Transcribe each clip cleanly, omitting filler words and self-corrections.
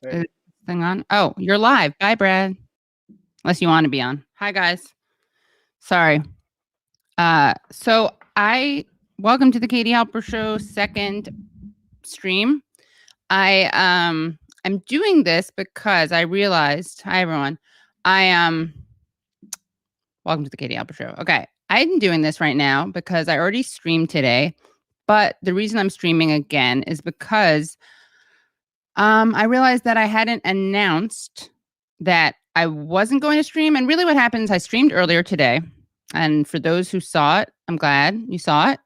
Is Hey, this thing on? Oh, you're live. Bye, Brad. Unless you want to be on. Hi, guys. Sorry. So I welcome to the Katie Halper Show second stream. I'm doing this because I realized. Hi, everyone. I welcome to the Katie Halper Show. Okay, I'm doing this right now because I already streamed today, but the reason I'm streaming again is because I realized that I hadn't announced that I wasn't going to stream. And really, what happens, I streamed earlier today. And for those who saw it, I'm glad you saw it.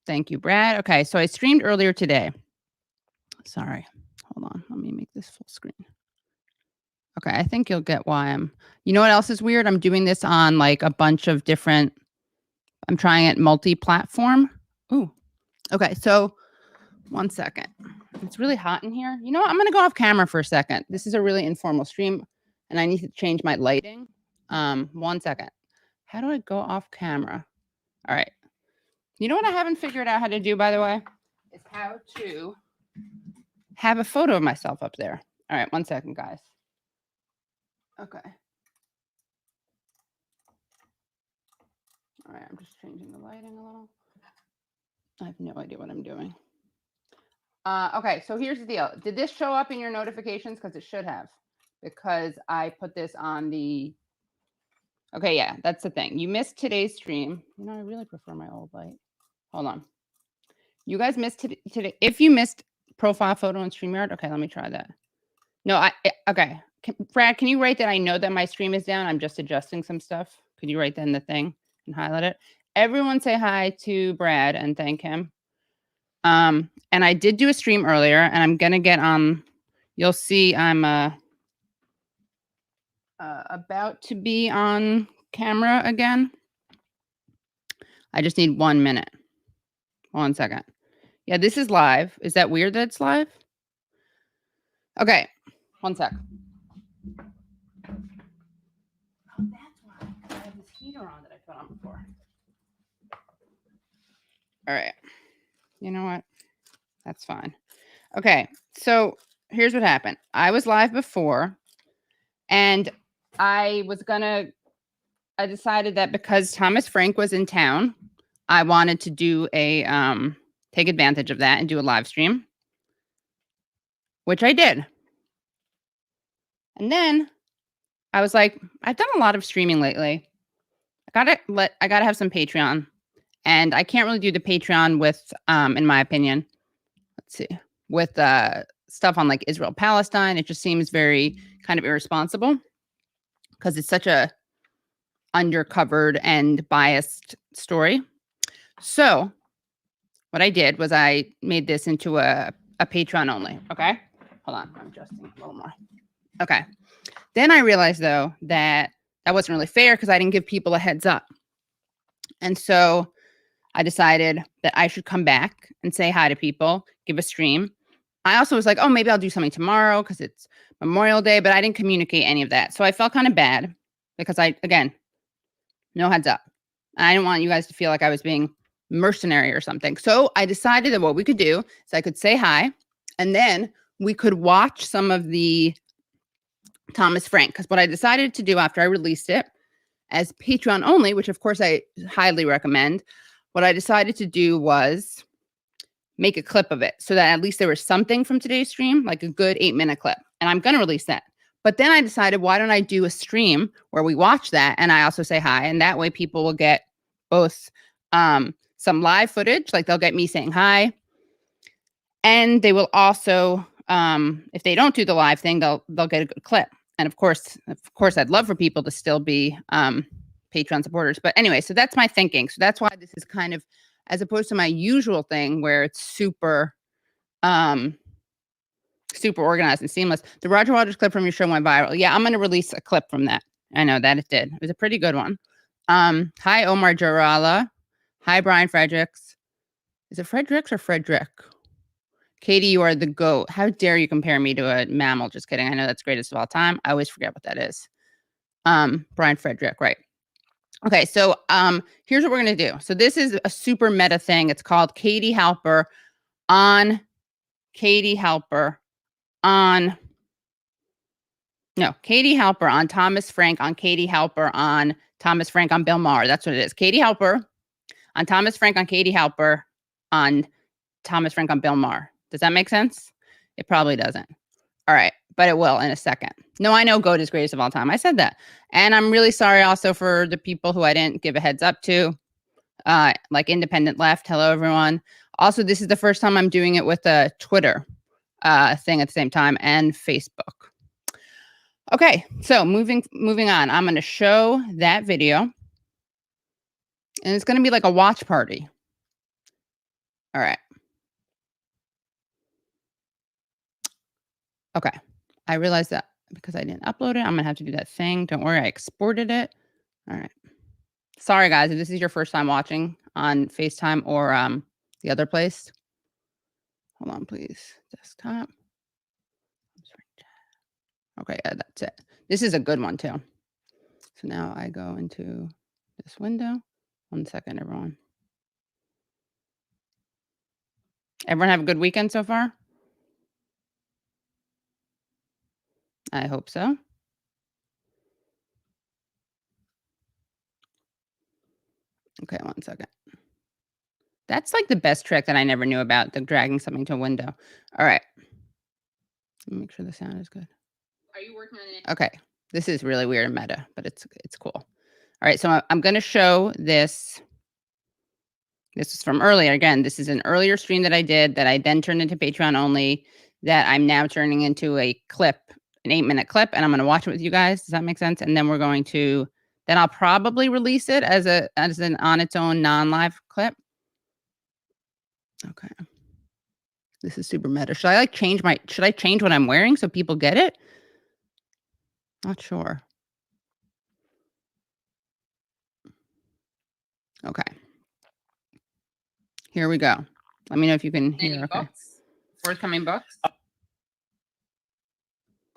Thank you, Brad. Okay, so I streamed earlier today. Sorry, hold on. Let me make this full screen. Okay, I think you'll get why I'm. You know what else is weird? I'm doing this on like a bunch of different. I'm trying it multi-platform. Ooh. Okay, so 1 second. It's really hot in here. You know what? I'm going to go off camera for a second. This is a really informal stream, and I need to change my lighting. 1 second. How do I go off camera? All right. You know what I haven't figured out how to do, by the way? Is how to have a photo of myself up there. All right. 1 second, guys. Okay. All right. I'm just changing the lighting a little. I have no idea what I'm doing. Okay, so here's the deal. Did this show up in your notifications? Because it should have. Because I put this on the... Okay, yeah, that's the thing. You missed today's stream. You know, I really prefer my old light. Hold on. You guys missed today. If you missed profile photo in StreamYard, okay, let me try that. No, okay. Brad, can you write that I know that my stream is down? I'm just adjusting some stuff. Could you write that in the thing and highlight it? Everyone say hi to Brad and thank him. And I did do a stream earlier, and I'm gonna get on. You'll see I'm about to be on camera again. I just need 1 minute. 1 second. Yeah, this is live. Is that weird that it's live? Okay, 1 sec. Oh, that's why. I have this heater on that I put on before. All right. You know what? That's fine. Okay, so here's what happened. I was live before, and I decided that because Thomas Frank was in town, I wanted to do a take advantage of that and do a live stream, which I did. And then I was like, I've done a lot of streaming lately. I gotta have some Patreon, and I can't really do the Patreon with, in my opinion, let's see, with stuff on like Israel Palestine. It just seems very kind of irresponsible because it's such a undercovered and biased story. So what I did was I made this into a Patreon only. Okay. Hold on. I'm adjusting a little more. Okay. Then I realized, though, that wasn't really fair because I didn't give people a heads up. And so I decided that I should come back and say hi to people, give a stream. I also was like, oh, maybe I'll do something tomorrow because it's Memorial Day, but I didn't communicate any of that. So I felt kind of bad because again, no heads up. I didn't want you guys to feel like I was being mercenary or something. So I decided that what we could do is I could say hi, and then we could watch some of the Thomas Frank. Because what I decided to do after I released it as Patreon only, which of course I highly recommend, what I decided to do was make a clip of it so that at least there was something from today's stream, like a good 8-minute clip. And I'm going to release that. But then I decided, why don't I do a stream where we watch that and I also say hi? And that way people will get both some live footage, like they'll get me saying hi. And they will also, if they don't do the live thing, they'll get a good clip. And of course, I'd love for people to still be Patreon supporters. But anyway, so that's my thinking. So that's why this is kind of, as opposed to my usual thing where it's super organized and seamless. The Roger Waters clip from your show went viral. Yeah, I'm going to release a clip from that. I know that it did. It was a pretty good one. Hi, Omar Jarala. Hi, Brian Fredericks. Is it Fredericks or Frederick? Katie, you are the GOAT. How dare you compare me to a mammal? Just kidding. I know that's greatest of all time. I always forget what that is. Brian Frederick, right. Okay, so here's what we're going to do. So this is a super meta thing. It's called Katie Halper on Katie Halper on Katie Halper on Thomas Frank on Katie Halper on Thomas Frank on Bill Maher. That's what it is. Katie Halper on Thomas Frank on Katie Halper on Thomas Frank on Bill Maher. Does that make sense? It probably doesn't. All right, but it will in a second. No, I know GOAT is greatest of all time. I said that. And I'm really sorry also for the people who I didn't give a heads up to, like Independent Left. Hello, everyone. Also, this is the first time I'm doing it with a Twitter thing at the same time and Facebook. Okay, so moving on. I'm going to show that video. And it's going to be like a watch party. All right. Okay. I realized that because I didn't upload it, I'm going to have to do that thing. Don't worry, I exported it. All right. Sorry, guys, if this is your first time watching on FaceTime or the other place. Hold on, please. Desktop. Okay, that's it. This is a good one, too. So now I go into this window. 1 second, everyone. Everyone have a good weekend so far? I hope so. Okay, 1 second. That's like the best trick that I never knew about, the dragging something to a window. All right. Let me make sure the sound is good. Are you working on it? Okay. This is really weird and meta, but it's cool. All right, so I'm going to show this. This is from earlier. Again, this is an earlier stream that I did that I then turned into Patreon only, that I'm now turning into a clip, an 8-minute clip, and I'm going to watch it with you guys. Does that make sense? And then we're going to, then I'll probably release it as an on its own non-live clip. Okay. This is super meta. Should I change what I'm wearing so people get it? Not sure. Okay. Here we go. Let me know if you can hear. Okay. Books? Forthcoming books?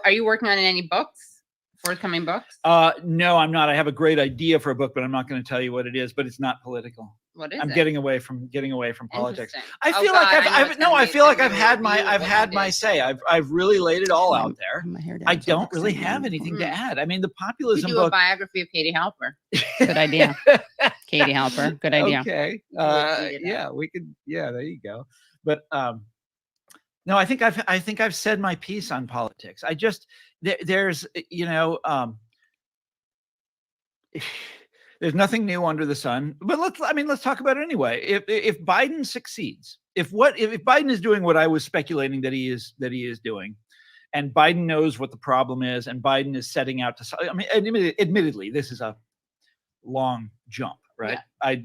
Are you working on any books? Forthcoming books? No, I'm not. I have a great idea for a book, but I'm not going to tell you what it is. But it's not political. What is I'm it? getting away from politics. I feel like I've had my say. I've really laid it all out there. I don't really have anything to add. I mean, the populism book. Do a biography of Katie Halper. Good idea. Katie Halper. Good idea. Okay. Yeah, we could. Yeah, there you go. But no, I think I've said my piece on politics. I just there's there's nothing new under the sun. But let's talk about it anyway. If Biden succeeds, if Biden is doing what I was speculating that he is doing, and Biden knows what the problem is, and Biden is setting out to. I mean, admittedly, this is a long jump, right? Yeah.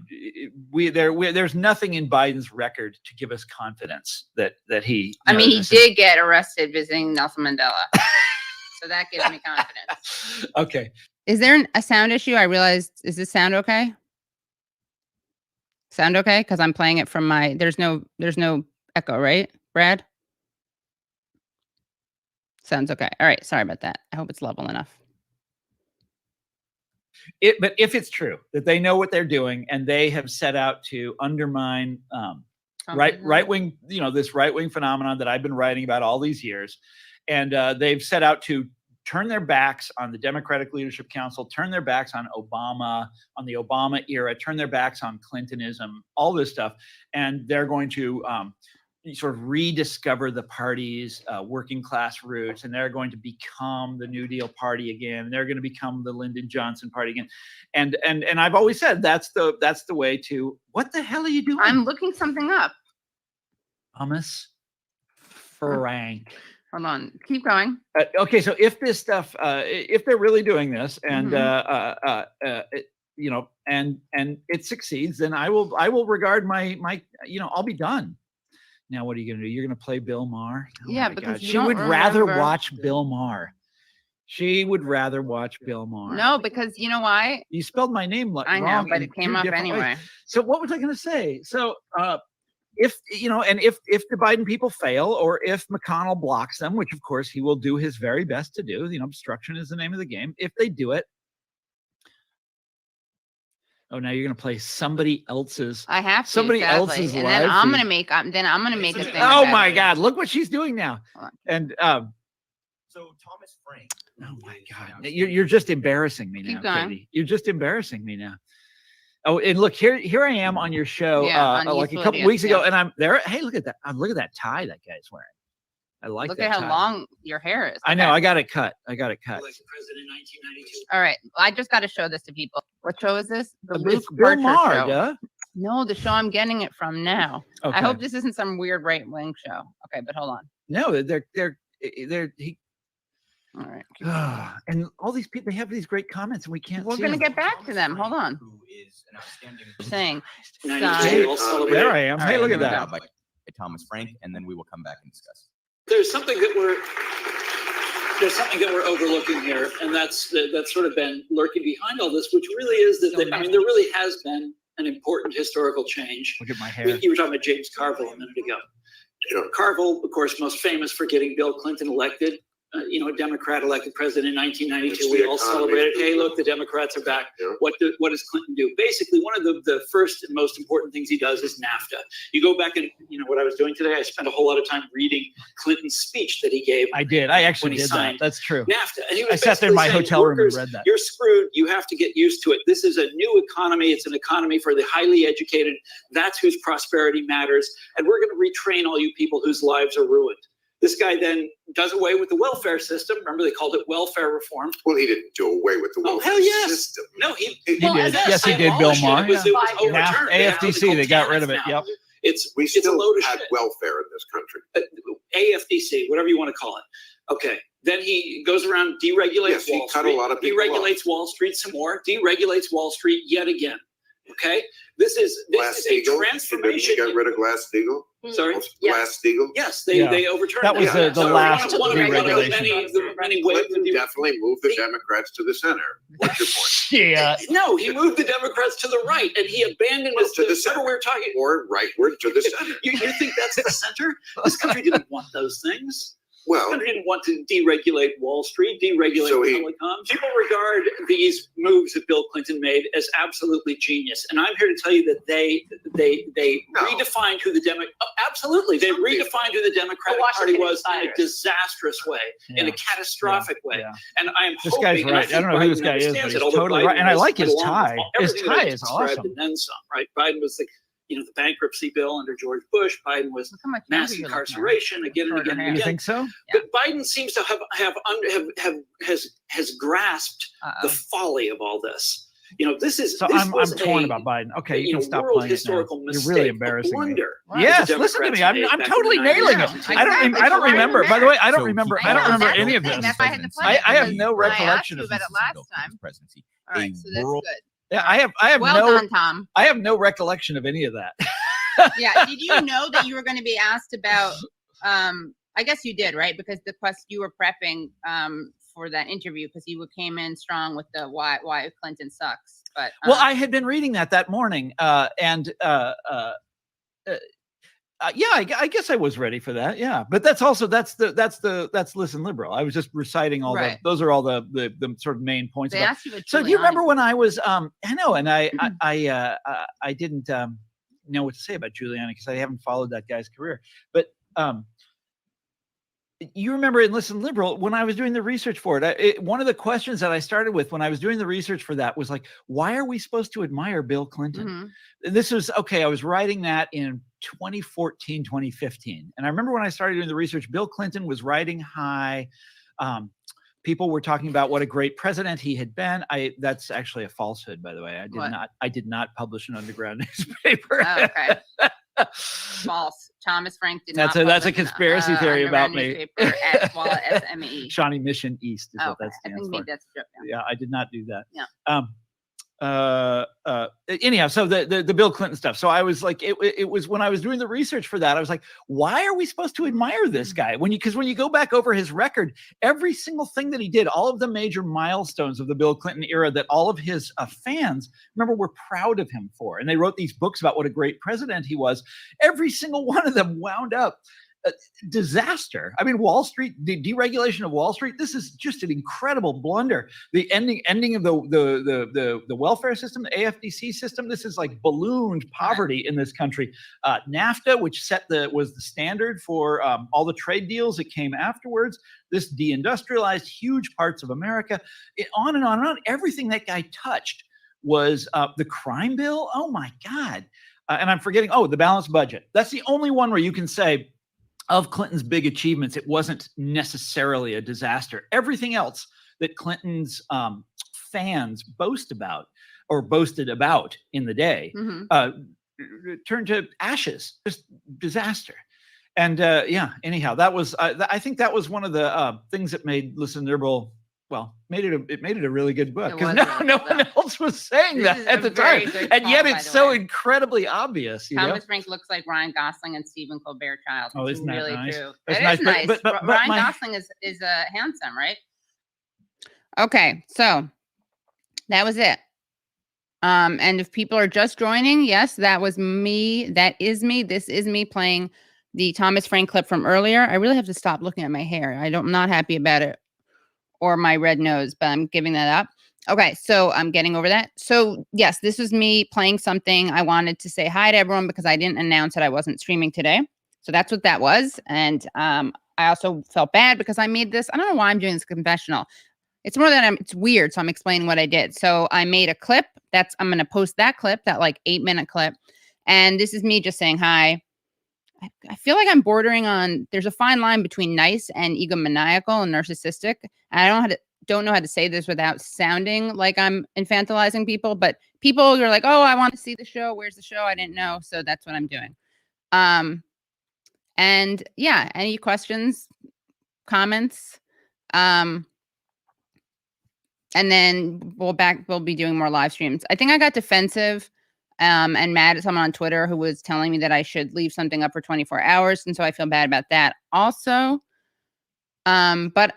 There's nothing in Biden's record to give us confidence that he. I mean, he did get arrested visiting Nelson Mandela, so that gives me confidence. Okay. Is there a sound issue? I realized. Is this sound okay? Sound okay? Because I'm playing it from my. There's no echo, right, Brad? Sounds okay. All right. Sorry about that. I hope it's level enough. But if it's true that they know what they're doing and they have set out to undermine right wing, this right wing phenomenon that I've been writing about all these years, and they've set out to turn their backs on the Democratic Leadership Council, turn their backs on Obama, on the Obama era, turn their backs on Clintonism, all this stuff, and they're going to sort of rediscover the party's working class roots, and they're going to become the New Deal Party again. They're going to become the Lyndon Johnson Party again, and I've always said that's the way to. What the hell are you doing? I'm looking something up. Thomas Frank. Hold on, keep going. Okay, so if this stuff, if they're really doing this, and and it succeeds, then I will regard my I'll be done. Now, what are you going to do? You're going to play Bill Maher? Oh, yeah, because she would rather watch Bill Maher. She would rather watch Bill Maher. No, because you know why? You spelled my name wrong. I know, but it came up anyway. So what was I going to say? So if the Biden people fail, or if McConnell blocks them, which of course he will do his very best to do, obstruction is the name of the game. If they do it, Oh, now you're gonna play somebody else's. I have to, somebody sadly. else's and live then I'm feed. gonna make. Then I'm gonna make a thing. Oh my God! Look what she's doing now. And so Thomas Frank. oh my God! You're just embarrassing me now, Keep going. Katie. You're just embarrassing me now. Oh, and look here I am on your show, on like a East couple Lydia, weeks ago, yeah. and I'm there. Hey, look at that! Look at that tie that guy's wearing. I like Look that at how tie. long your hair is. I know. Okay. I got it cut. President in 1992. All right. I just got to show this to people. What show is this? The It's Luke Bill Parcher Maher, show. duh. No, the show I'm getting it from now. Okay. I hope this isn't some weird right wing show. Okay, but hold on. No, they're he. All right. And all these people, they have these great comments, and we can't. We're see gonna them. get back to them. Hold on. Who is an outstanding Saying. There I am. All Hey, right, look at here we that. by Thomas Frank, and then we will come back and discuss. There's something that we're overlooking here, and that's sort of been lurking behind all this, which really is that I mean, there really has been an important historical change. Look at my hair. You were talking about James Carville a minute ago. Carville, of course, most famous for getting Bill Clinton elected. A Democrat elected president in 1992. We all celebrated. Hey, look, the Democrats are back. Yeah. What does Clinton do? Basically, one of the first and most important things he does is NAFTA. You go back and what I was doing today. I spent a whole lot of time reading Clinton's speech that he gave. I did. I actually when he did that. signed That's true. NAFTA. And he was I sat there in my basically saying, hotel room and "Workers, read that. You're screwed. You have to get used to it. This is a new economy. It's an economy for the highly educated. That's whose prosperity matters. And we're going to retrain all you people whose lives are ruined." This guy then does away with the welfare system. Remember, they called it welfare reform. Well, he didn't do away with the Oh, welfare hell yes. system. No, he did. Yes, he did, Bill Maher. It was overturned. AFDC, they got rid of it. Now. Yep. It's We a still load of had shit. welfare in this country. AFDC, whatever you want to call it. Okay. Then he goes around, deregulates Yes, he Wall cut a Street, lot of people deregulates Wall Street some more, deregulates Wall Street yet again. Okay. This is a Glass-Steagall. transformation. Didn't he get rid of Glass-Steagall? Sorry. Glass-Steagall? Yes, Yeah. they overturned That was that. the So last one of the deregulation. many ways Clinton definitely moved the Democrats to the center. What's your point? Yeah. No, he moved the Democrats to the right, and he abandoned us. To the Remember, center. we were talking. Or rightward to the center. You think that's the center? This country didn't want those things. This Well, country didn't want to deregulate Wall Street, deregulate So telecoms. People regard these moves that Bill Clinton made as absolutely genius, and I'm here to tell you that they No. redefined who the absolutely they redefined who the Democratic Party was in a disastrous way, in a catastrophic way. Yeah. And I am This hoping, guy's and right. I think don't know who this Biden guy is, but understands he's it, although totally Biden right. And I was like his along with tie. His everything that tie I is described awesome. and then some, right? Biden was the the bankruptcy bill under George Bush. Biden was Look how much mass younger you look now. incarceration again and Shorter again hair. and You again. think so? But Biden seems to has grasped the folly of all this. You know, this is So this I'm was torn a, about Biden. Okay, you you can know, stop world playing it now. historical You're mistake, really a embarrassing me. blunder. Yes, the listen to me. Democrats I'm made back totally in the nailing 90s. it. I don't Exactly. remember. By the way, I don't So remember. he- I don't I know, remember that's any the of thing. this. That's why I had to play I it, have because no when I asked recollection you of about this. it last time. Presidency. All right, so that's world- good. Yeah, I have Well no done, Tom. I have no recollection of any of that. Yeah. Did you know that you were going to be asked about? I guess you did, right? Because the quest you were prepping for that interview, because you came in strong with the why Clinton sucks. But Well, I had been reading that morning, and yeah, I guess I was ready for that. Yeah, but that's Listen Liberal. I was just reciting all Right. those are all the sort of main points. they about- asked you about So do you Giuliani. remember when I was I know, and I didn't know what to say about Giuliani because I haven't followed that guy's career, but you remember in Listen Liberal, when I was doing the research for it, one of the questions that I started with when I was doing the research for that was like, why are we supposed to admire Bill Clinton? Mhm. And this was, okay, I was writing that in 2014, 2015. And I remember when I started doing the research, Bill Clinton was riding high. People were talking about what a great president he had been. That's actually a falsehood, by the way. I did not publish an underground newspaper. Oh, okay. False. Thomas Frank did That's not. a publish conspiracy an theory about underground me. newspaper at Swallow SME. Shawnee Mission East is Oh, what that okay. I stands think for. maybe that's a joke. Yeah. Yeah, I did not do that. Yeah. Anyhow, so the Bill Clinton stuff. So I was like, it was when I was doing the research for that, I was like, why are we supposed to admire this guy? Because when you go back over his record, every single thing that he did, all of the major milestones of the Bill Clinton era that all of his fans, remember, were proud of him for, and they wrote these books about what a great president he was. Every single one of them wound up disaster. I mean, Wall Street, the deregulation of Wall Street. This is just an incredible blunder. The ending of the welfare system, the AFDC system. This is like ballooned poverty in this country. NAFTA, which was the standard for all the trade deals that came afterwards. This deindustrialized huge parts of America. On and on and on. Everything that guy touched was the crime bill. Oh my God. And I'm forgetting. Oh, the balanced budget. That's the only one where you can say, of Clinton's big achievements, it wasn't necessarily a disaster. Everything else that Clinton's fans boasted about in the day turned to ashes, just disaster. And anyhow, that was I think that was one of the things that made Listen Liberal. Well, made it a really good book, because no one else was saying that at the time, and yet it's so incredibly obvious. Thomas Frank looks like Ryan Gosling and Stephen Colbert child. Oh, isn't that really nice? true. That's It is nice. nice. But Ryan Gosling is handsome, right? Okay, so that was it. And if people are just joining, yes, that was me. That is me. This is me playing the Thomas Frank clip from earlier. I really have to stop looking at my hair. I'm not happy about it. Or my red nose, but I'm giving that up. Okay, so I'm getting over that. So yes, this was me playing something. I wanted to say hi to everyone because I didn't announce that I wasn't streaming today. So that's what that was. And I also felt bad because I made this. I don't know why I'm doing this confessional. It's more than it's weird. So I'm explaining what I did. So I made a clip. I'm going to post that clip, that like 8-minute clip. And this is me just saying hi. I feel like I'm bordering on, there's a fine line between nice and egomaniacal and narcissistic. And I don't know how to say this without sounding like I'm infantilizing people, but people are like, oh, I want to see the show. Where's the show? I didn't know. So that's what I'm doing. And yeah, any questions, comments? And then we'll be doing more live streams. I think I got defensive and mad at someone on Twitter who was telling me that I should leave something up for 24 hours. And so I feel bad about that also. But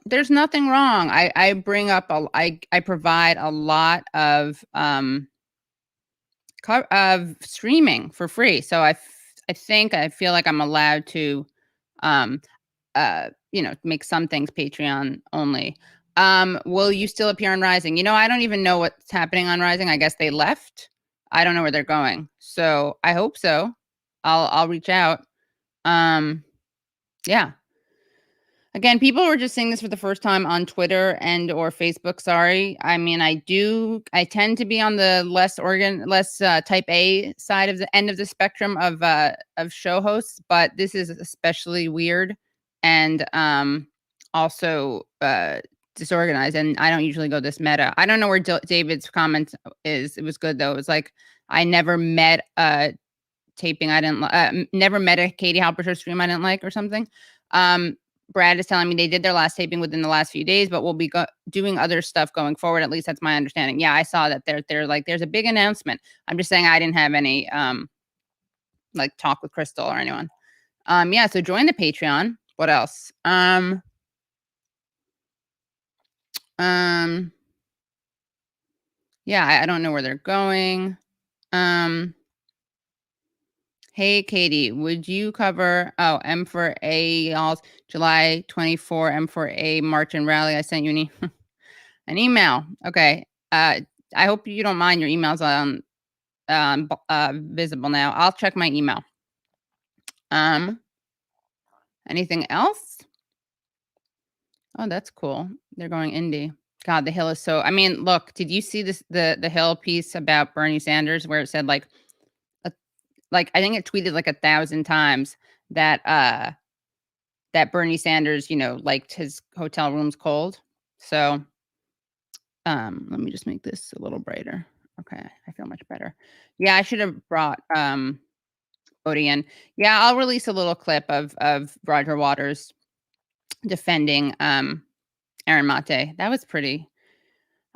there's nothing wrong. I bring up, I provide a lot of streaming for free. So I feel like I'm allowed to, make some things Patreon only. Will you still appear on Rising? I don't even know what's happening on Rising. I guess they left. I don't know where they're going. So I hope so. I'll reach out. Yeah. Again, people were just seeing this for the first time on Twitter and or Facebook. Sorry. I mean, I tend to be on the less type A side of the end of the spectrum of show hosts, but this is especially weird and also disorganized, and I don't usually go this meta. I don't know where David's comment is. It was good though. It was like, I never met a taping I didn't never met a Katie Halper show stream I didn't like or something. Brad is telling me they did their last taping within the last few days, but we'll be doing other stuff going forward. At least that's my understanding. Yeah, I saw that they're like, there's a big announcement. I'm just saying I didn't have any like talk with Crystal or anyone. Yeah, so join the Patreon. What else? Yeah, I don't know where they're going. Hey, Katie, would you cover, M for A, y'all's July 24, M for A March and Rally? I sent you an email. Okay. I hope you don't mind your emails visible now. I'll check my email. Anything else? Oh, that's cool. They're going indie. God, the Hill is so, I mean, look, did you see this, the Hill piece about Bernie Sanders where it said like I think it tweeted like 1,000 times that that Bernie Sanders, liked his hotel rooms cold. So let me just make this a little brighter. Okay, I feel much better. Yeah, I should have brought Bodie in. Yeah, I'll release a little clip of Roger Waters defending Aaron Mate. That was pretty.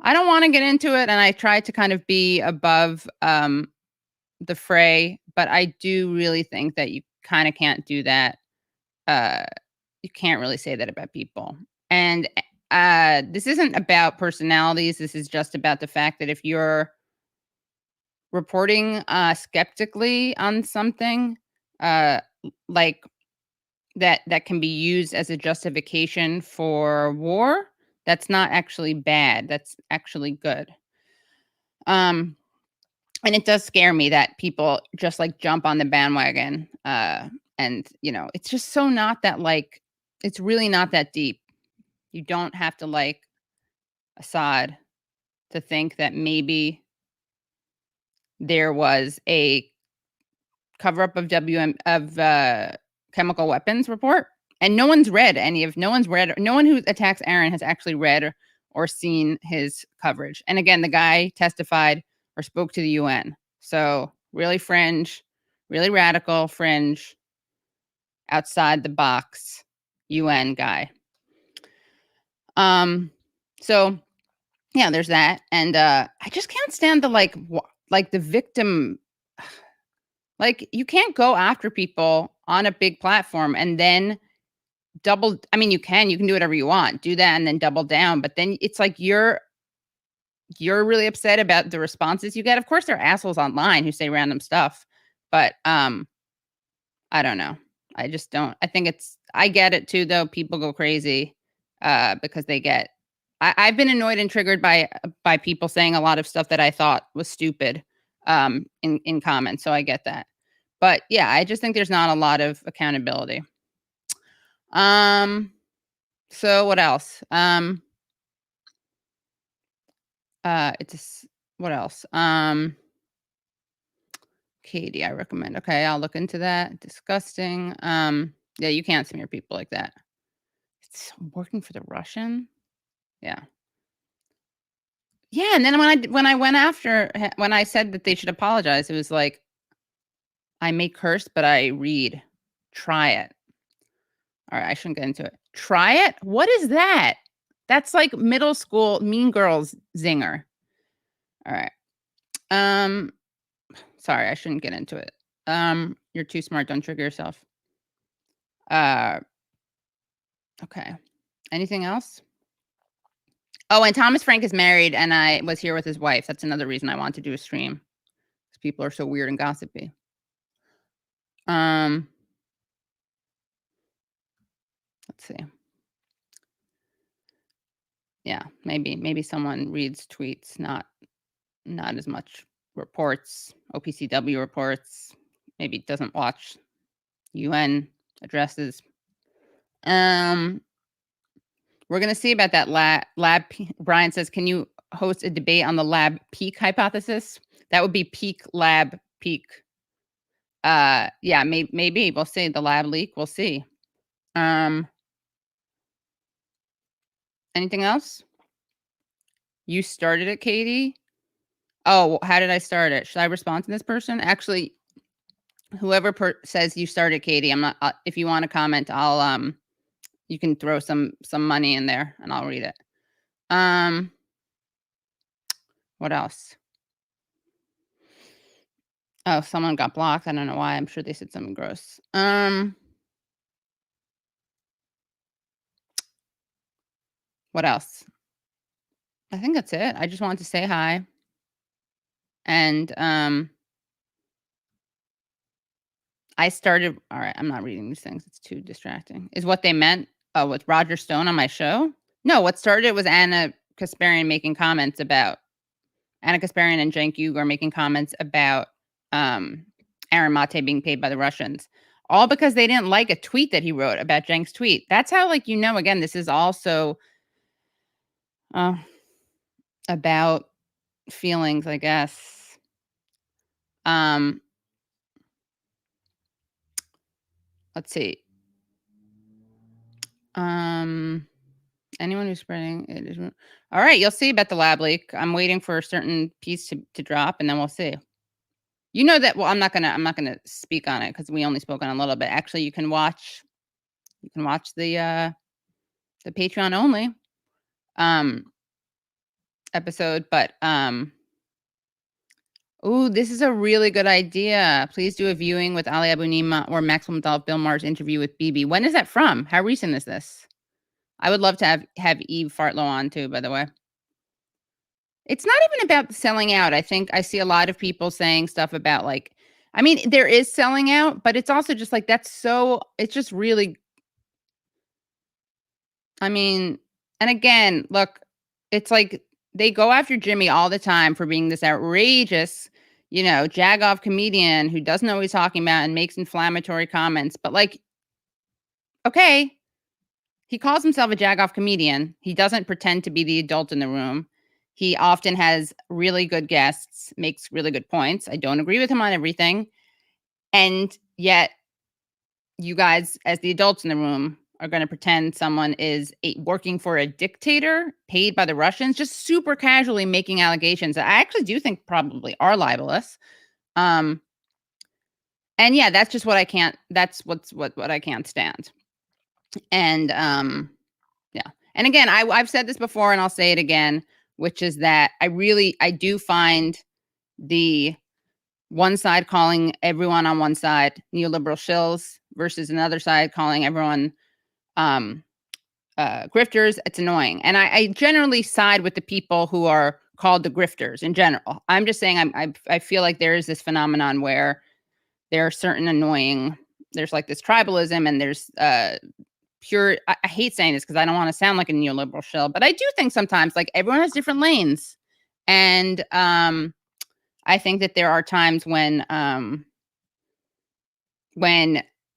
I don't want to get into it, and I tried to kind of be above the fray, but I do really think that you kind of can't do that. You can't really say that about people. And this isn't about personalities. This is just about the fact that if you're reporting skeptically on something, like that can be used as a justification for war, that's not actually bad. That's actually good. And it does scare me that people just like jump on the bandwagon. And it's just so not that like, it's really not that deep. You don't have to like Assad to think that maybe there was a cover up of chemical weapons report, and no one who attacks Aaron has actually read or seen his coverage. And again, the guy testified or spoke to the UN. So really fringe, really radical, fringe, outside the box UN guy. So yeah, there's that. And I just can't stand the like the victim. Like, you can't go after people on a big platform and then you can do whatever you want, do that and then double down. But then it's like, you're really upset about the responses you get. Of course, there are assholes online who say random stuff, but I don't know. I just don't. I get it too, though. People go crazy because they get. I've been annoyed and triggered by people saying a lot of stuff that I thought was stupid in comments. So I get that. But yeah, I just think there's not a lot of accountability. So what else? What else? Katie, I recommend. Okay, I'll look into that. Disgusting. Yeah, you can't smear people like that. It's working for the Russian. Yeah. Yeah, and then when I said that they should apologize, it was like, I may curse, but I read. Try it. All right, I shouldn't get into it. Try it? What is that? That's like middle school Mean Girls zinger. All right. Sorry, I shouldn't get into it. You're too smart. Don't trigger yourself. Okay. Anything else? Oh, and Thomas Frank is married, and I was here with his wife. That's another reason I want to do a stream. Because people are so weird and gossipy. Let's see. Yeah, maybe someone reads tweets, not as much reports, OPCW reports. Maybe doesn't watch UN addresses. We're gonna see about that lab. Brian says, can you host a debate on the lab peak hypothesis? That would be peak lab peak. Yeah, maybe we'll see the lab leak. We'll see. Anything else? You started it, Katie. Oh, how did I start it? Should I respond to this person? Actually, whoever says you started, Katie, I'm not. If you want to comment, I'll you can throw some money in there and I'll read it. What else? Oh, someone got blocked. I don't know why. I'm sure they said something gross. What else? I think that's it. I just wanted to say hi. And I started. All right, I'm not reading these things. It's too distracting. Is what they meant. Oh, with Roger Stone on my show? No, what started was Anna Kasparian making comments about Anna Kasparian and Cenk Uygur making comments about Aaron Mate being paid by the Russians, all because they didn't like a tweet that he wrote about Cenk's tweet. That's how, like, again, this is also about feelings, I guess. Let's see. Anyone who's spreading it is all right. You'll see about the lab leak. I'm waiting for a certain piece to drop, and then we'll see. You know that. Well, I'm not gonna speak on it because we only spoke on a little bit. Actually, you can watch the Patreon only episode. But ooh, this is a really good idea. Please do a viewing with Ali Abu Nima or Maxwell Dolph Bill Maher's interview with Bibi. When is that from? How recent is this? I would love to have Eve Fartlow on too, by the way. It's not even about selling out. I think I see a lot of people saying stuff about, like, I mean, there is selling out, but it's also just like, it's just really I mean, and again, look, it's like they go after Jimmy all the time for being this outrageous, jagoff comedian who doesn't know what he's talking about and makes inflammatory comments. But like, okay, he calls himself a jagoff comedian. He doesn't pretend to be the adult in the room. He often has really good guests, makes really good points. I don't agree with him on everything. And yet, you guys, as the adults in the room, are going to pretend someone is working for a dictator paid by the Russians, just super casually making allegations that I actually do think probably are libelous. And yeah, that's just what I can't. That's what I can't stand. And yeah. And again, I've said this before, and I'll say it again, which is that I do find the one side calling everyone on one side neoliberal shills versus another side calling everyone grifters. It's annoying. And I generally side with the people who are called the grifters in general. I'm just saying I feel like there is this phenomenon where there are certain there's like this tribalism and there's pure, I hate saying this because I don't want to sound like a neoliberal shill, but I do think sometimes like everyone has different lanes. And I think that there are times when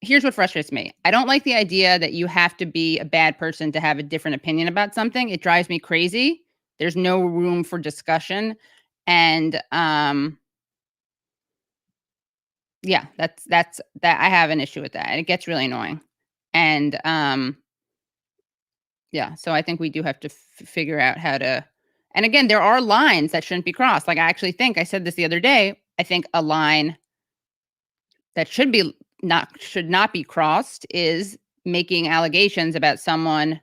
here's what frustrates me. I don't like the idea that you have to be a bad person to have a different opinion about something. It drives me crazy. There's no room for discussion. And yeah, that's that I have an issue with that. And it gets really annoying. And yeah, so I think we do have to figure out how to, and again, there are lines that shouldn't be crossed. Like I actually think I said this the other day. I think a line that should not be crossed is making allegations about someone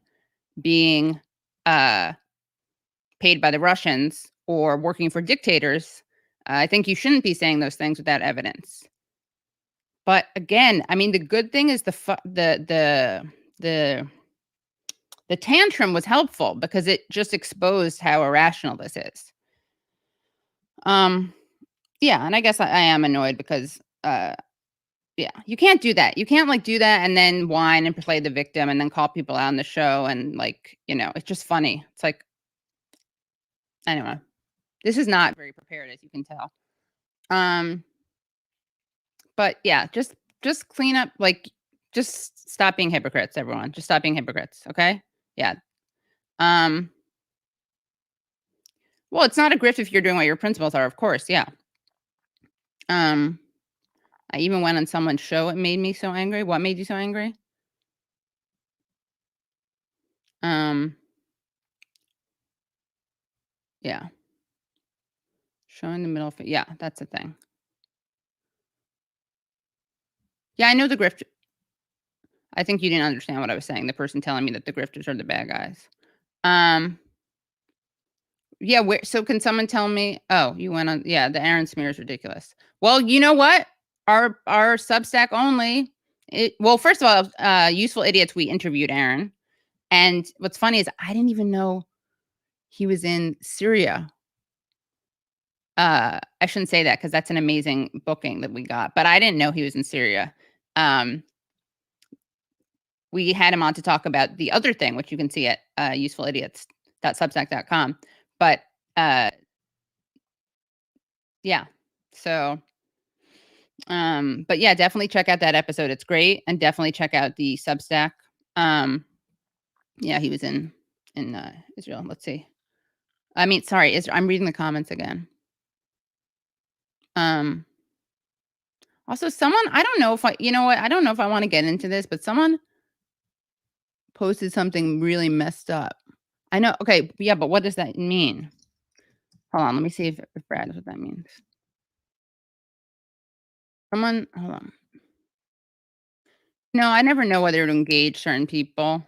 being paid by the Russians or working for dictators. I think you shouldn't be saying those things without evidence. But again, I mean, the good thing is the tantrum was helpful because it just exposed how irrational this is. Yeah, and I guess I am annoyed because yeah, you can't do that. You can't like do that and then whine and play the victim and then call people out on the show and like, it's just funny. It's like, anyway, this is not very prepared, as you can tell. But yeah, just clean up, like, just stop being hypocrites, everyone. Just stop being hypocrites, okay? Yeah. Well, it's not a grift if you're doing what your principles are, of course, yeah. I even went on someone's show. It made me so angry. What made you so angry? Yeah. Showing the middle. Yeah, that's the thing. Yeah, I know the grift. I think you didn't understand what I was saying. The person telling me that the grifters are the bad guys. Yeah, so can someone tell me? Oh, you went on. Yeah, the Aaron smear is ridiculous. Well, you know what? Our Substack only. Well, first of all, Useful Idiots, we interviewed Aaron. And what's funny is I didn't even know he was in Syria. I shouldn't say that because that's an amazing booking that we got, but I didn't know he was in Syria. We had him on to talk about the other thing, which you can see at usefulidiots.substack.com. But yeah, so but yeah, definitely check out that episode. It's great, and definitely check out the Substack. Yeah, he was in Israel. Let's see. I mean, sorry, I'm reading the comments again. Also, someone, I don't know if I don't know if I want to get into this, but someone posted something really messed up. I know. Okay, yeah, but what does that mean? Hold on, let me see if Brad knows what that means. Hold on. No, I never know whether to engage certain people.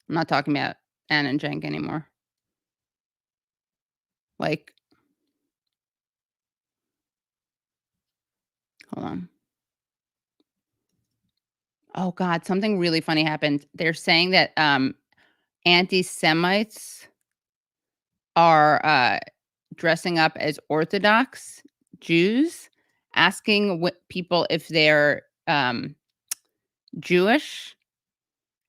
I'm not talking about Ann and Jenk anymore. Like, hold on. Oh God, something really funny happened. They're saying that anti-Semites are dressing up as Orthodox Jews, asking people if they're Jewish,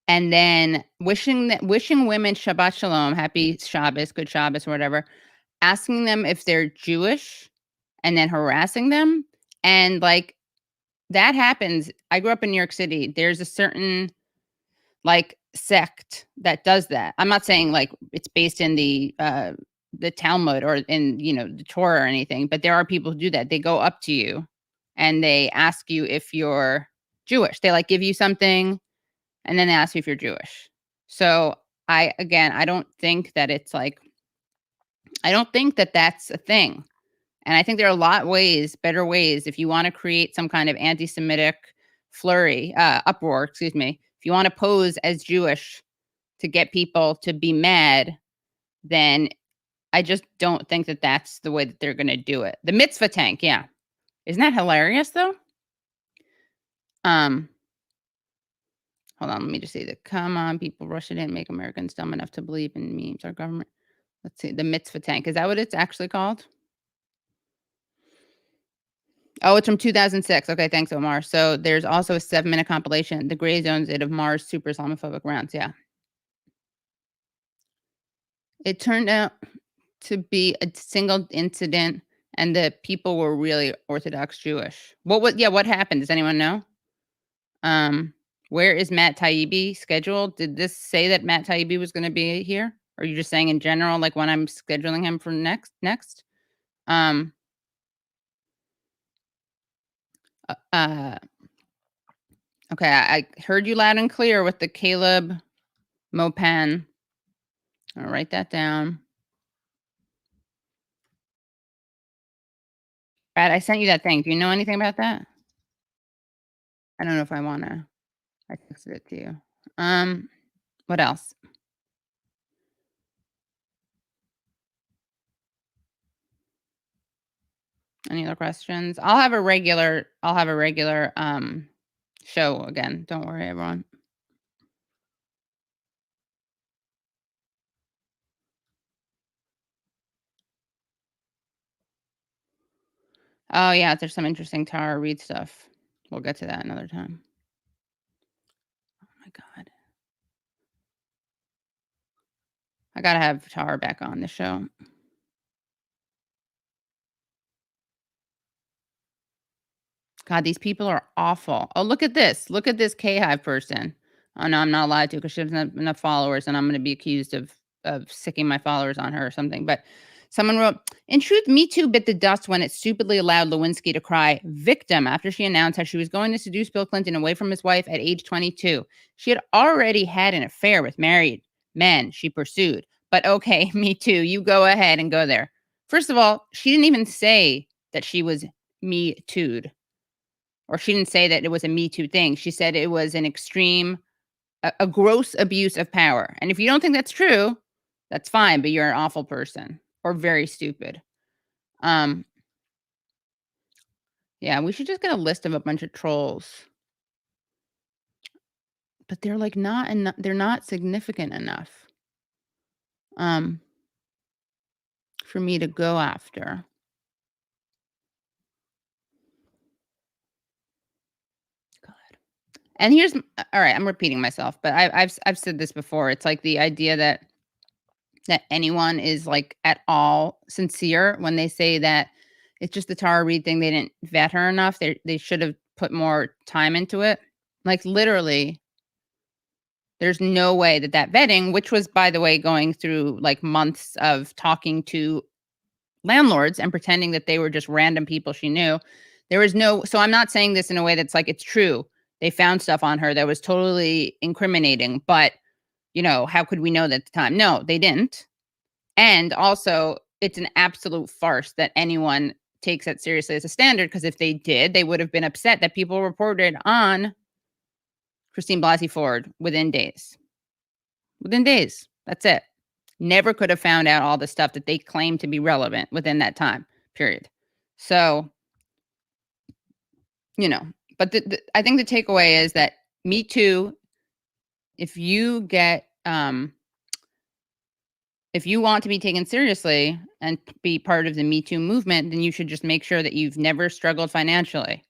and then wishing women Shabbat Shalom, happy Shabbos, good Shabbos, or whatever, asking them if they're Jewish, and then harassing them. And like that happens. I grew up in New York City. There's a certain like sect that does that. I'm not saying like it's based in the Talmud or in, you know, the Torah or anything, but there are people who do that. They go up to you and they ask you if you're Jewish. They like give you something and then they ask you if you're Jewish. So I don't think that it's like, I don't think that that's a thing. And I think there are better ways, if you want to create some kind of anti-Semitic uproar, excuse me, if you want to pose as Jewish to get people to be mad, then I just don't think that that's the way that they're going to do it. The mitzvah tank, yeah. Isn't that hilarious, though? Hold on, let me just see. Come on, people, rush it in, make Americans dumb enough to believe in memes. Our government. Let's see, the mitzvah tank. Is that what it's actually called? Oh, it's from 2006. Okay, thanks, Omar. So there's also a 7-minute compilation, The Gray Zones, of Maher's super Islamophobic rounds. Yeah. It turned out to be a single incident, and the people were really Orthodox Jewish. What happened? Does anyone know? Where is Matt Taibbi scheduled? Did this say that Matt Taibbi was going to be here? Or are you just saying in general, like when I'm scheduling him for next? Okay, I heard you loud and clear with the Caleb Mopan. I'll write that down. Brad, I sent you that thing. Do you know anything about that? I don't know if I want to. I texted it to you. What else? Any other questions? I'll have a regular show again. Don't worry, everyone. Oh yeah, there's some interesting Tara Reid stuff. We'll get to that another time. Oh my God. I gotta have Tara back on the show. God, these people are awful. Oh, look at this. Look at this K-Hive person. Oh no, I'm not allowed to because she doesn't have enough followers, and I'm gonna be accused of sicking my followers on her or something. But someone wrote, in truth, Me Too bit the dust when it stupidly allowed Lewinsky to cry victim after she announced how she was going to seduce Bill Clinton away from his wife at age 22. She had already had an affair with married men she pursued. But okay, Me Too, you go ahead and go there. First of all, she didn't even say that she was Me Too'd. Or she didn't say that it was a Me Too thing. She said it was an extreme, a gross abuse of power. And if you don't think that's true, that's fine, but you're an awful person or very stupid. Yeah, we should just get a list of a bunch of trolls. But they're like they're not significant enough for me to go after. And here's all right, I'm repeating myself, but I've said this before. It's like the idea that anyone is like at all sincere when they say that it's just the Tara Reid thing. They didn't vet her enough. They should have put more time into it. Like literally, there's no way that vetting, which was, by the way, going through like months of talking to landlords and pretending that they were just random people she knew. There was no, so I'm not saying this in a way that's like, it's true. They found stuff on her that was totally incriminating, but you know, how could we know that at the time? No, they didn't. And also, it's an absolute farce that anyone takes that seriously as a standard, because if they did, they would have been upset that people reported on Christine Blasey Ford within days. Within days. That's it. Never could have found out all the stuff that they claim to be relevant within that time period. So, you know, but I think the takeaway is that Me Too, if you get, if you want to be taken seriously and be part of the Me Too movement, then you should just make sure that you've never struggled financially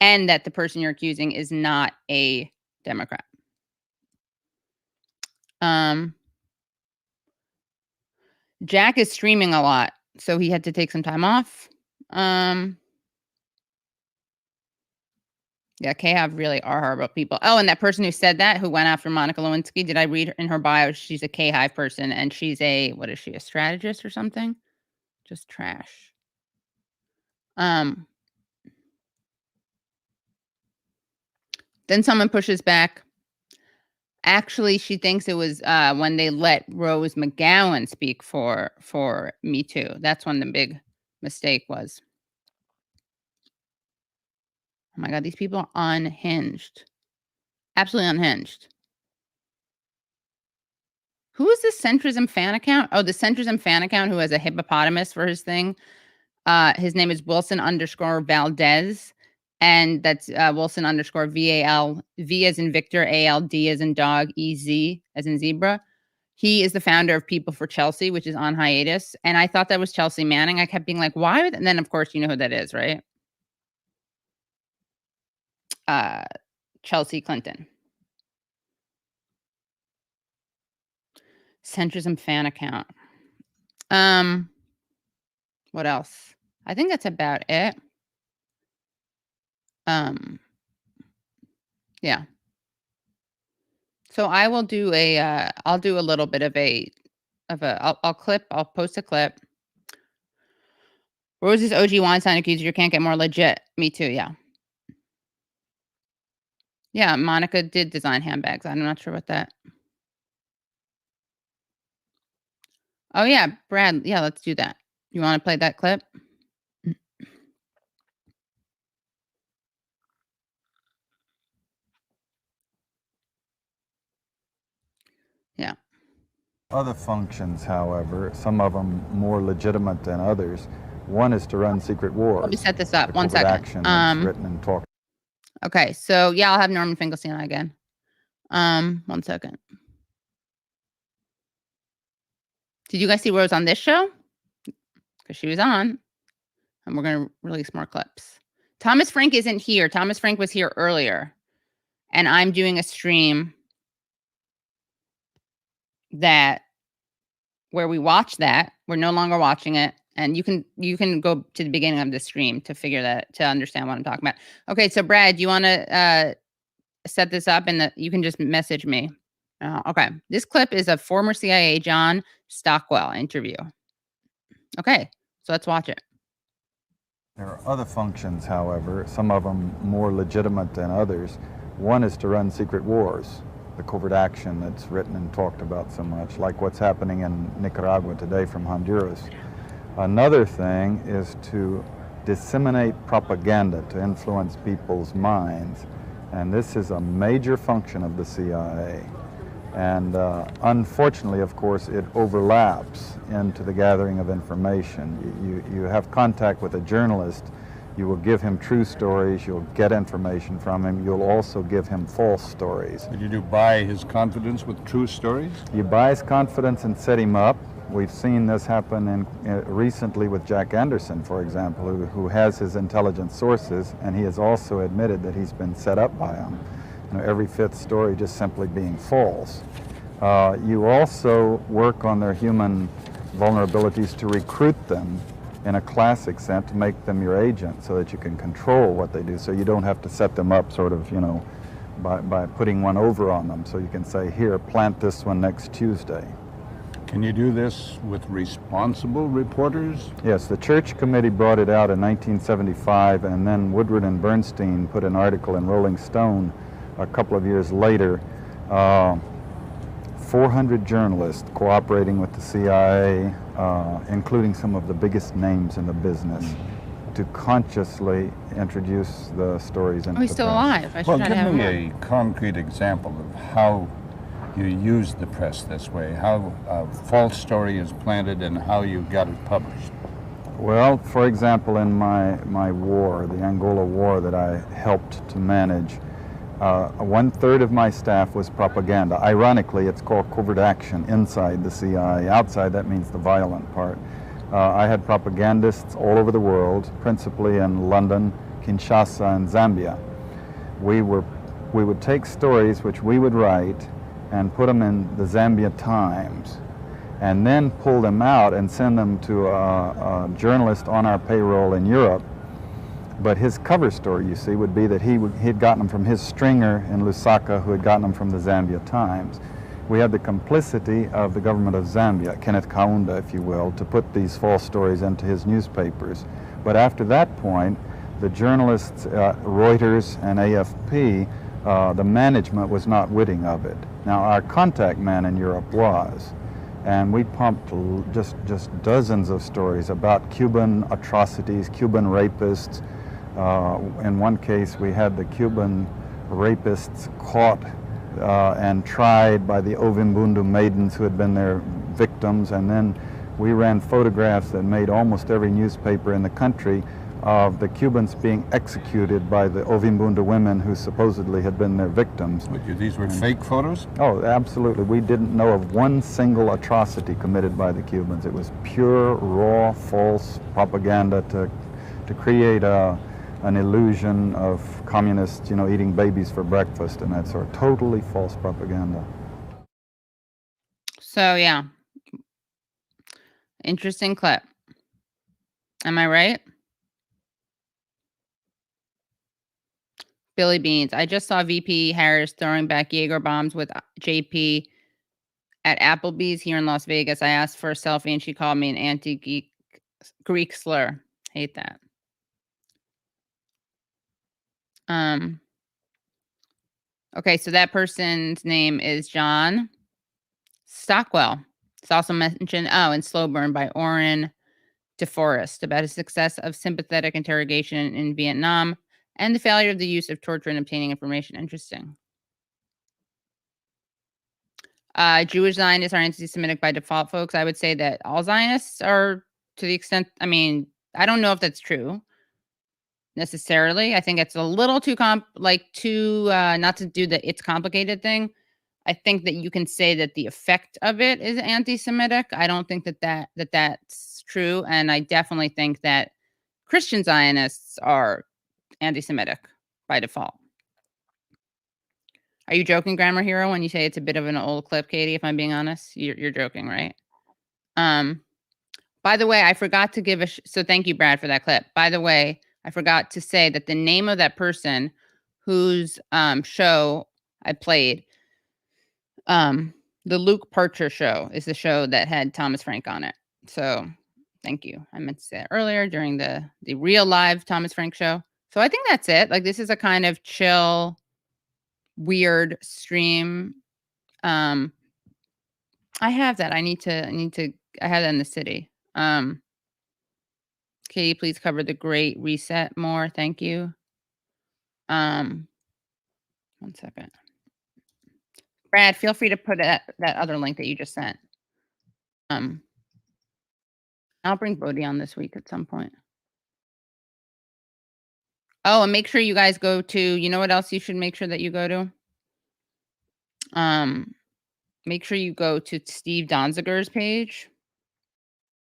and that the person you're accusing is not a Democrat. Jack is streaming a lot, so he had to take some time off. Yeah, K-Hive really are horrible people. Oh, and that person who said that, who went after Monica Lewinsky, did I read in her bio? She's a K-Hive person, and she's what is she, a strategist or something? Just trash. Then someone pushes back. Actually, she thinks it was when they let Rose McGowan speak for Me Too. That's when the big mistake was. Oh my God, these people are unhinged. Absolutely unhinged. Who is this Centrism fan account? Oh, the Centrism fan account who has a hippopotamus for his thing. His name is Wilson_Valdez. And that's Wilson_VAL, V as in Victor, ALD as in dog, EZ as in zebra. He is the founder of People for Chelsea, which is on hiatus. And I thought that was Chelsea Manning. I kept being like, why? And then, of course, you know who that is, right? Chelsea Clinton. Centrism fan account. What else? I think that's about it. Yeah. So I will do I'll do a little bit of I'll post a clip. Rose's OG Weinstein accuser can't get more legit. Me too, yeah. Yeah, Monica did design handbags. I'm not sure what that. Oh yeah, Brad. Yeah, let's do that. You want to play that clip? Yeah. Other functions, however, some of them more legitimate than others. One is to run secret wars. Let me set this up. The One covert second. action that's written and talked. Okay, so yeah, I'll have Norman Finkelstein on again. 1 second. Did you guys see Rose on this show? Because she was on. And we're going to release more clips. Thomas Frank isn't here. Thomas Frank was here earlier. And I'm doing a stream where we watch that. We're no longer watching it. And you can go to the beginning of the stream to understand what I'm talking about. Okay, so Brad, you want to set this up and you can just message me. Okay, this clip is a former CIA John Stockwell interview. Okay, so let's watch it. There are other functions, however, some of them more legitimate than others. One is to run secret wars, the covert action that's written and talked about so much, like what's happening in Nicaragua today from Honduras. Another thing is to disseminate propaganda to influence people's minds. And this is a major function of the CIA. And unfortunately, of course, it overlaps into the gathering of information. You have contact with a journalist, you will give him true stories, you'll get information from him, you'll also give him false stories. Did you buy his confidence with true stories? You buy his confidence and set him up. We've seen this happen recently with Jack Anderson, for example, who has his intelligence sources, and he has also admitted that he's been set up by them. You know, every fifth story just simply being false. You also work on their human vulnerabilities to recruit them in a classic sense, to make them your agent so that you can control what they do, so you don't have to set them up sort of, you know, by putting one over on them. So you can say, here, plant this one next Tuesday. Can you do this with responsible reporters? Yes, the Church Committee brought it out in 1975, and then Woodward and Bernstein put an article in Rolling Stone a couple of years later. 400 journalists cooperating with the CIA, including some of the biggest names in the business, to consciously introduce the stories into he's the still press. alive. I should Well, try to have give him me on. a concrete example of how you use the press this way, how a false story is planted and how you got it published. Well, for example, in my war, the Angola War that I helped to manage, 1/3 of my staff was propaganda. Ironically, it's called covert action inside the CIA. Outside, that means the violent part. I had propagandists all over the world, principally in London, Kinshasa, and Zambia. We would take stories which we would write, and put them in the Zambia Times, and then pull them out and send them to a journalist on our payroll in Europe. But his cover story, you see, would be that he'd gotten them from his stringer in Lusaka, who had gotten them from the Zambia Times. We had the complicity of the government of Zambia, Kenneth Kaunda, if you will, to put these false stories into his newspapers. But after that point, the journalists, Reuters and AFP, the management was not witting of it. Now, our contact man in Europe was, and we pumped just dozens of stories about Cuban atrocities, Cuban rapists. In one case, we had the Cuban rapists caught and tried by the Ovimbundu maidens who had been their victims, and then we ran photographs that made almost every newspaper in the country of the Cubans being executed by the Ovimbundu women who supposedly had been their victims. But these were fake photos? Oh, absolutely. We didn't know of one single atrocity committed by the Cubans. It was pure, raw, false propaganda to create an illusion of communists, you know, eating babies for breakfast and that sort of totally false propaganda. So, yeah. Interesting clip. Am I right? Billy Beans. I just saw VP Harris throwing back Jaeger bombs with JP at Applebee's here in Las Vegas. I asked for a selfie and she called me an anti-Greek slur. Hate that. Okay, so that person's name is John Stockwell. It's also mentioned, in Slow Burn by Orrin DeForest about his success of sympathetic interrogation in Vietnam and the failure of the use of torture in obtaining information. Interesting. Jewish Zionists are anti-Semitic by default, folks. I would say that all Zionists are, to the extent, I mean, I don't know if that's true necessarily. I think it's a little too not to do the it's complicated thing. I think that you can say that the effect of it is anti-Semitic. I don't think that's true, and I definitely think that Christian Zionists are anti-Semitic by default. Are you joking, Grammar Hero, when you say it's a bit of an old clip, Katie? If I'm being honest, you're joking, right? By the way, I forgot to give so thank you, Brad, for that clip. By the way, I forgot to say that the name of that person whose show I played, the Luke Parcher show, is the show that had Thomas Frank on it. So thank you. I meant to say that earlier during the real live Thomas Frank show. So I think that's it. Like, this is a kind of chill, weird stream. I have that. I have that in the city. Katie, please cover the Great Reset more. Thank you. 1 second. Brad, feel free to put that other link that you just sent. I'll bring Bodhi on this week at some point. Oh, and make sure you guys go to, you know what else you should make sure that you go to? Make sure you go to Steve Donziger's page,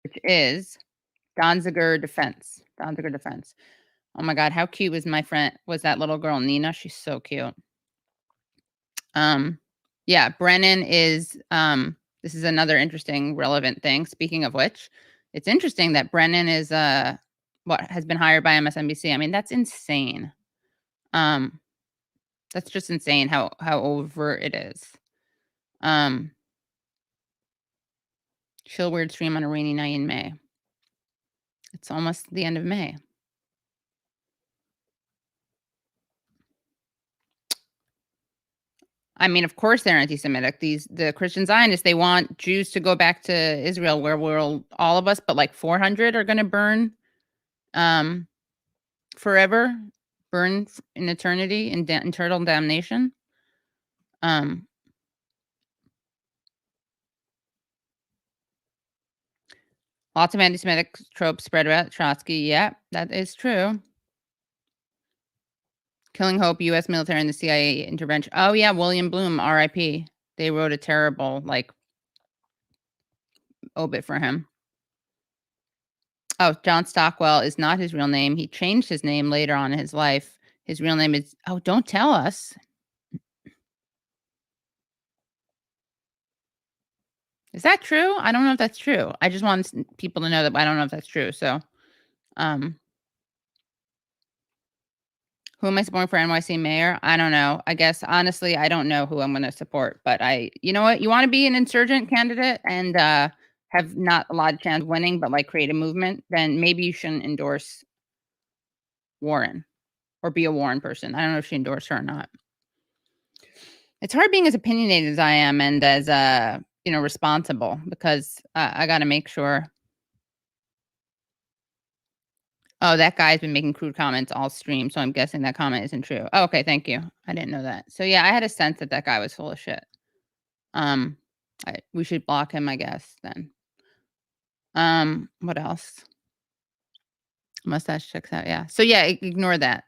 which is Donziger Defense. Donziger Defense. Oh my God, how cute was that little girl, Nina? She's so cute. Yeah, Brennan is, this is another interesting, relevant thing. Speaking of which, it's interesting that Brennan is, has been hired by MSNBC. I mean, that's insane. That's just insane how over it is. Chill weird stream on a rainy night in May. It's almost the end of May. I mean, of course they're anti-Semitic. The Christian Zionists, they want Jews to go back to Israel, where all of us, but like 400 are going to burn forever, burn in eternity in eternal damnation. Lots of anti-Semitic tropes spread about Trotsky. Yeah, that is true. Killing Hope, U.S. military and the CIA intervention. Oh, yeah, William Bloom, R.I.P. They wrote a terrible, obit for him. Oh, John Stockwell is not his real name. He changed his name later on in his life. His real name is, don't tell us. Is that true? I don't know if that's true. I just want people to know that I don't know if that's true. So, who am I supporting for NYC mayor? I don't know. I guess honestly, I don't know who I'm going to support. But you know what? You want to be an insurgent candidate and have not a lot of chance of winning, but like create a movement, then maybe you shouldn't endorse Warren or be a Warren person. I don't know if she endorsed her or not. It's hard being as opinionated as I am and as responsible because I got to make sure. Oh, that guy's been making crude comments all stream, so I'm guessing that comment isn't true. Oh, okay, thank you. I didn't know that. So yeah, I had a sense that that guy was full of shit. We should block him, I guess. Then. What else? Mustache checks out. Yeah. So yeah, ignore that.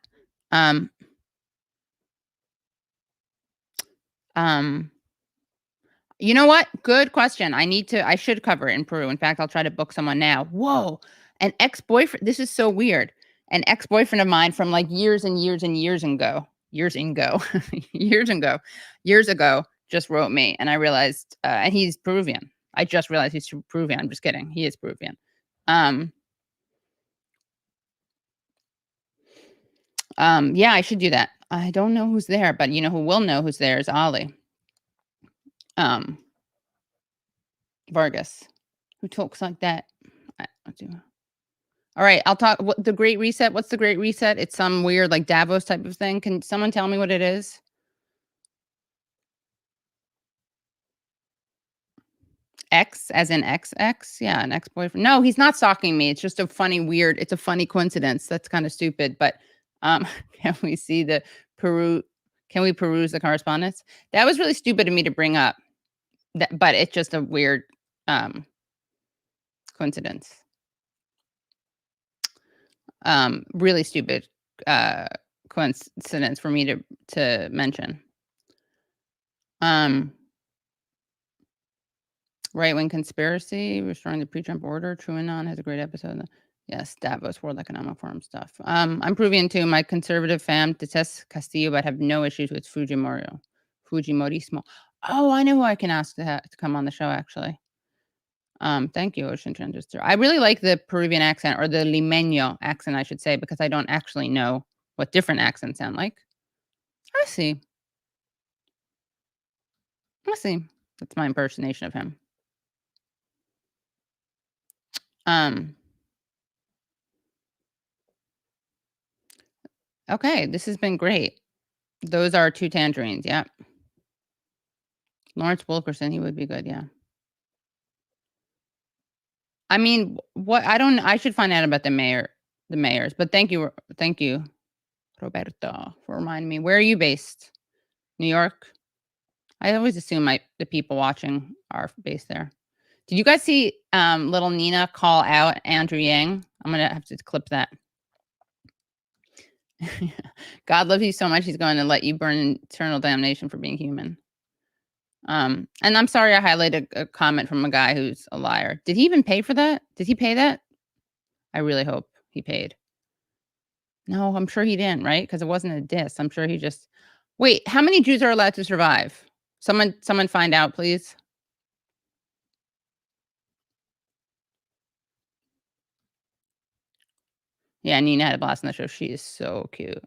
You know what? Good question. I should cover it in Peru. In fact, I'll try to book someone now. Whoa. An ex-boyfriend. This is so weird. An ex-boyfriend of mine from like years and years and years ago, years ago, just wrote me, and I realized, and he's Peruvian. I just realized he's Peruvian. I'm just kidding. He is Peruvian. Yeah, I should do that. I don't know who's there, but you know who will know who's there is Ollie. Vargas, who talks like that. All right, I'll talk. The Great Reset. What's the Great Reset? It's some weird like Davos type of thing. Can someone tell me what it is? X as in XX? Yeah, an ex-boyfriend. No, he's not stalking me. It's just a funny, weird. It's a funny coincidence. That's kind of stupid. But can we see the Peru? Can we peruse the correspondence? That was really stupid of me to bring up. But it's just a weird coincidence. Really stupid coincidence for me to mention. Right-wing conspiracy, restoring the pre-Trump order. TrueAnon has a great episode. Yes, Davos, World Economic Forum stuff. I'm Peruvian too. My conservative fam detests Castillo, but have no issues with Fujimorismo. Oh, I know who I can ask to come on the show, actually. Thank you, Ocean Transistor. I really like the Peruvian accent, or the Limeño accent, I should say, because I don't actually know what different accents sound like. I see. That's my impersonation of him. Okay, this has been great. Those are 2 tangerines, yeah. Lawrence Wilkerson, he would be good, yeah. I mean, I should find out about the mayors, but thank you, Roberto, for reminding me. Where are you based? New York? I always assume the people watching are based there. Did you guys see little Nina call out Andrew Yang? I'm going to have to clip that. God loves you so much, he's going to let you burn eternal damnation for being human. And I'm sorry I highlighted a comment from a guy who's a liar. Did he even pay for that? Did he pay that? I really hope he paid. No, I'm sure he didn't, right? Because it wasn't a diss. I'm sure he just... Wait, how many Jews are allowed to survive? Someone find out, please. Yeah, Nina had a blast on the show. She is so cute.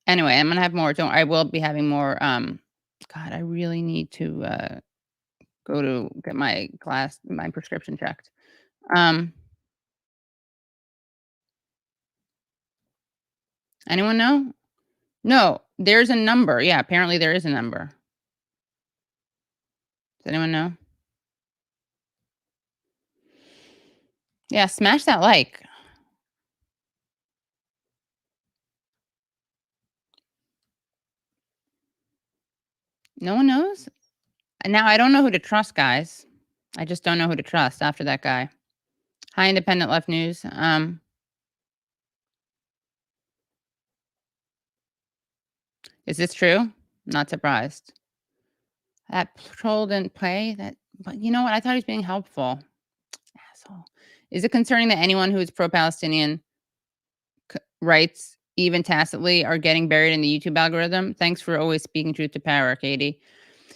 Anyway, I'm gonna have more. I will be having more. God, I really need to go to get my prescription checked. Anyone know? No, there's a number. Yeah, apparently there is a number. Does anyone know? Yeah, smash that like. No one knows? Now, I don't know who to trust, guys. I just don't know who to trust after that guy. Hi, Independent Left News. Is this true? Not surprised. That patrol didn't pay that, but you know what? I thought he was being helpful. Asshole. Is it concerning that anyone who is pro-Palestinian writes, even tacitly, are getting buried in the YouTube algorithm. Thanks for always speaking truth to power, Katie.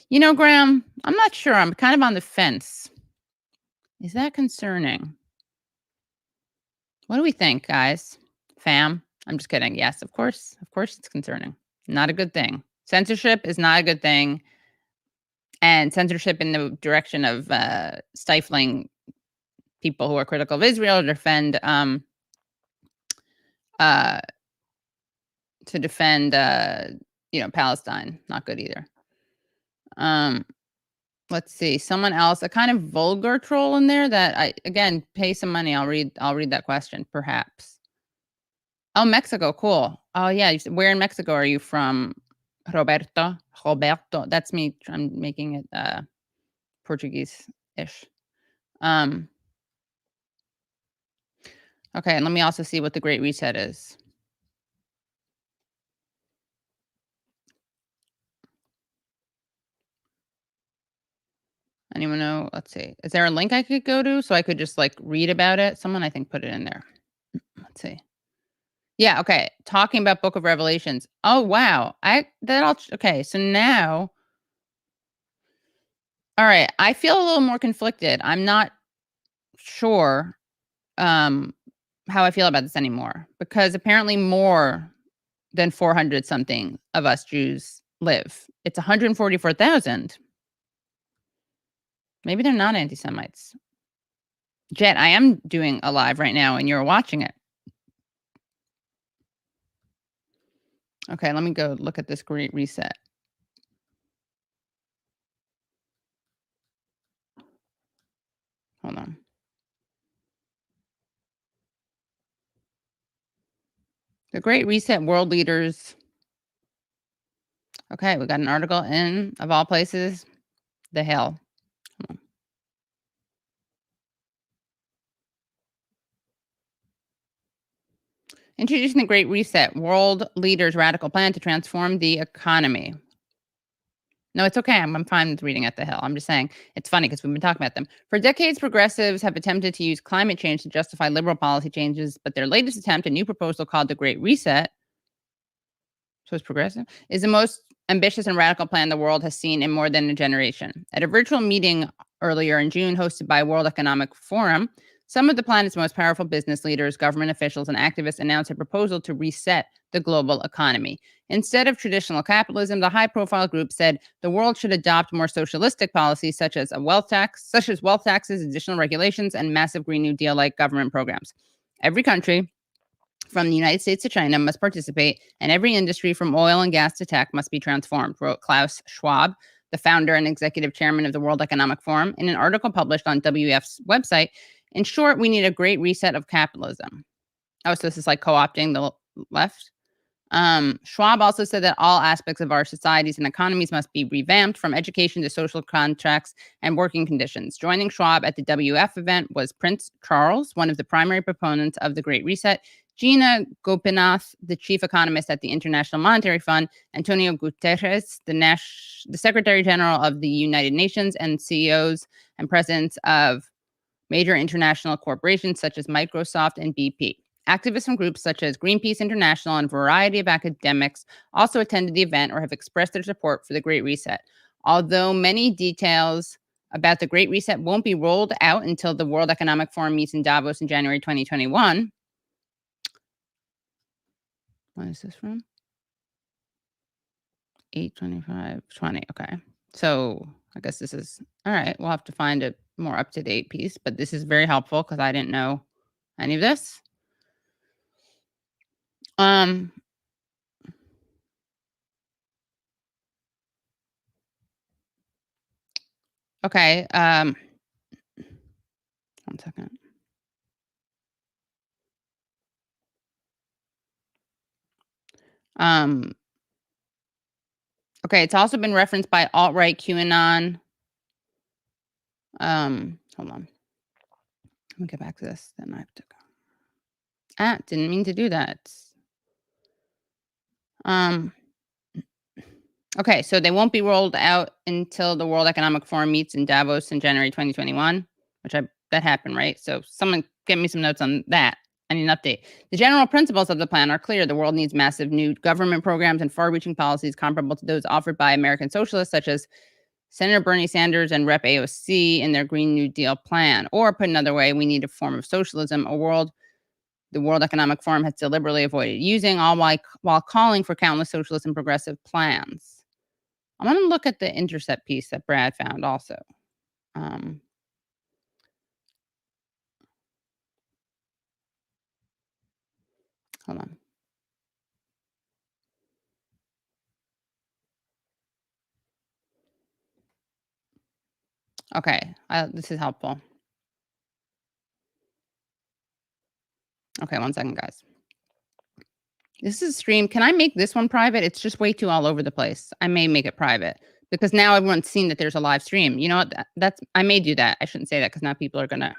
You know, Graham, I'm not sure. I'm kind of on the fence. Is that concerning? What do we think, guys? Fam? I'm just kidding. Yes, of course. Of course it's concerning. Not a good thing. Censorship is not a good thing. And censorship in the direction of stifling people who are critical of Israel to defend Palestine. Not good either. Let's see. Someone else, a kind of vulgar troll in there that pay some money. I'll read that question, perhaps. Oh, Mexico, cool. Oh yeah, where in Mexico are you from? Roberto. That's me. I'm making it Portuguese-ish. Okay, and let me also see what the Great Reset is. Anyone know? Let's see. Is there a link I could go to so I could just like read about it? Someone I think put it in there. Let's see. Yeah, okay. Talking about Book of Revelations. Oh wow. Okay, so now. All right, I feel a little more conflicted. I'm not sure how I feel about this anymore, because apparently more than 400 something of us Jews live. It's 144,000. Maybe they're not anti-Semites. Jet, I am doing a live right now and you're watching it. Okay, let me go look at this Great Reset. Hold on. The Great Reset world leaders. Okay, we got an article in, of all places, The Hill. Introducing the Great Reset, world leaders' radical plan to transform the economy. No, it's okay. I'm fine with reading at The Hill. I'm just saying it's funny because we've been talking about them. For decades, progressives have attempted to use climate change to justify liberal policy changes, but their latest attempt, a new proposal called the Great Reset, so it's progressive, is the most ambitious and radical plan the world has seen in more than a generation. At a virtual meeting earlier in June hosted by World Economic Forum, some of the planet's most powerful business leaders, government officials, and activists announced a proposal to reset the global economy. Instead of traditional capitalism, the high-profile group said the world should adopt more socialistic policies such as wealth taxes, additional regulations, and massive Green New Deal-like government programs. Every country, from the United States to China, must participate, and every industry from oil and gas to tech must be transformed, wrote Klaus Schwab, the founder and executive chairman of the World Economic Forum, in an article published on WEF's website. In short, we need a great reset of capitalism. Oh, so this is like co-opting the left. Schwab also said that all aspects of our societies and economies must be revamped, from education to social contracts and working conditions. Joining Schwab at the WF event was Prince Charles, one of the primary proponents of the Great Reset, Gina Gopinath, the chief economist at the International Monetary Fund, Antonio Guterres, the Secretary General of the United Nations, and CEOs and presidents of major international corporations such as Microsoft and BP. Activists from groups such as Greenpeace International and a variety of academics also attended the event or have expressed their support for the Great Reset. Although many details about the Great Reset won't be rolled out until the World Economic Forum meets in Davos in January 2021. What is this from? 8/25/20. Okay. So I guess this is, all right, we'll have to find a more up-to-date piece, but this is very helpful because I didn't know any of this. Okay. 1 second. Okay, it's also been referenced by alt-right QAnon. Hold on. Let me get back to this. Then I have to go. Didn't mean to do that. Okay, so they won't be rolled out until the World Economic Forum meets in Davos in January 2021, that happened, right? So someone get me some notes on that. I need an update. The general principles of the plan are clear. The world needs massive new government programs and far-reaching policies comparable to those offered by American socialists, such as Senator Bernie Sanders and Rep. AOC in their Green New Deal plan. Or put another way, we need a form of socialism, the World Economic Forum has deliberately avoided using, all while calling for countless socialist and progressive plans. I want to look at the Intercept piece that Brad found also. Hold on. Okay, this is helpful. Okay, 1 second, guys. This is a stream. Can I make this one private? It's just way too all over the place. I may make it private because now everyone's seen that there's a live stream. You know what? I may do that. I shouldn't say that because now people are gonna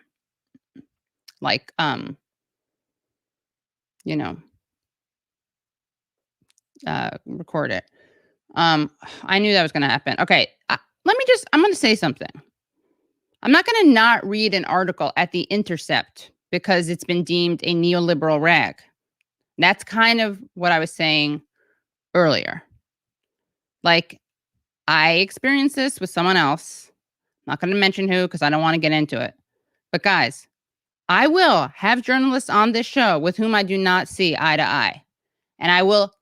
like record it. I knew that was gonna happen. Okay, I'm gonna say something. I'm not gonna not read an article at The Intercept because it's been deemed a neoliberal rag. That's kind of what I was saying earlier. Like, I experienced this with someone else. I'm not going to mention who because I don't want to get into it. But guys, I will have journalists on this show with whom I do not see eye to eye. And I will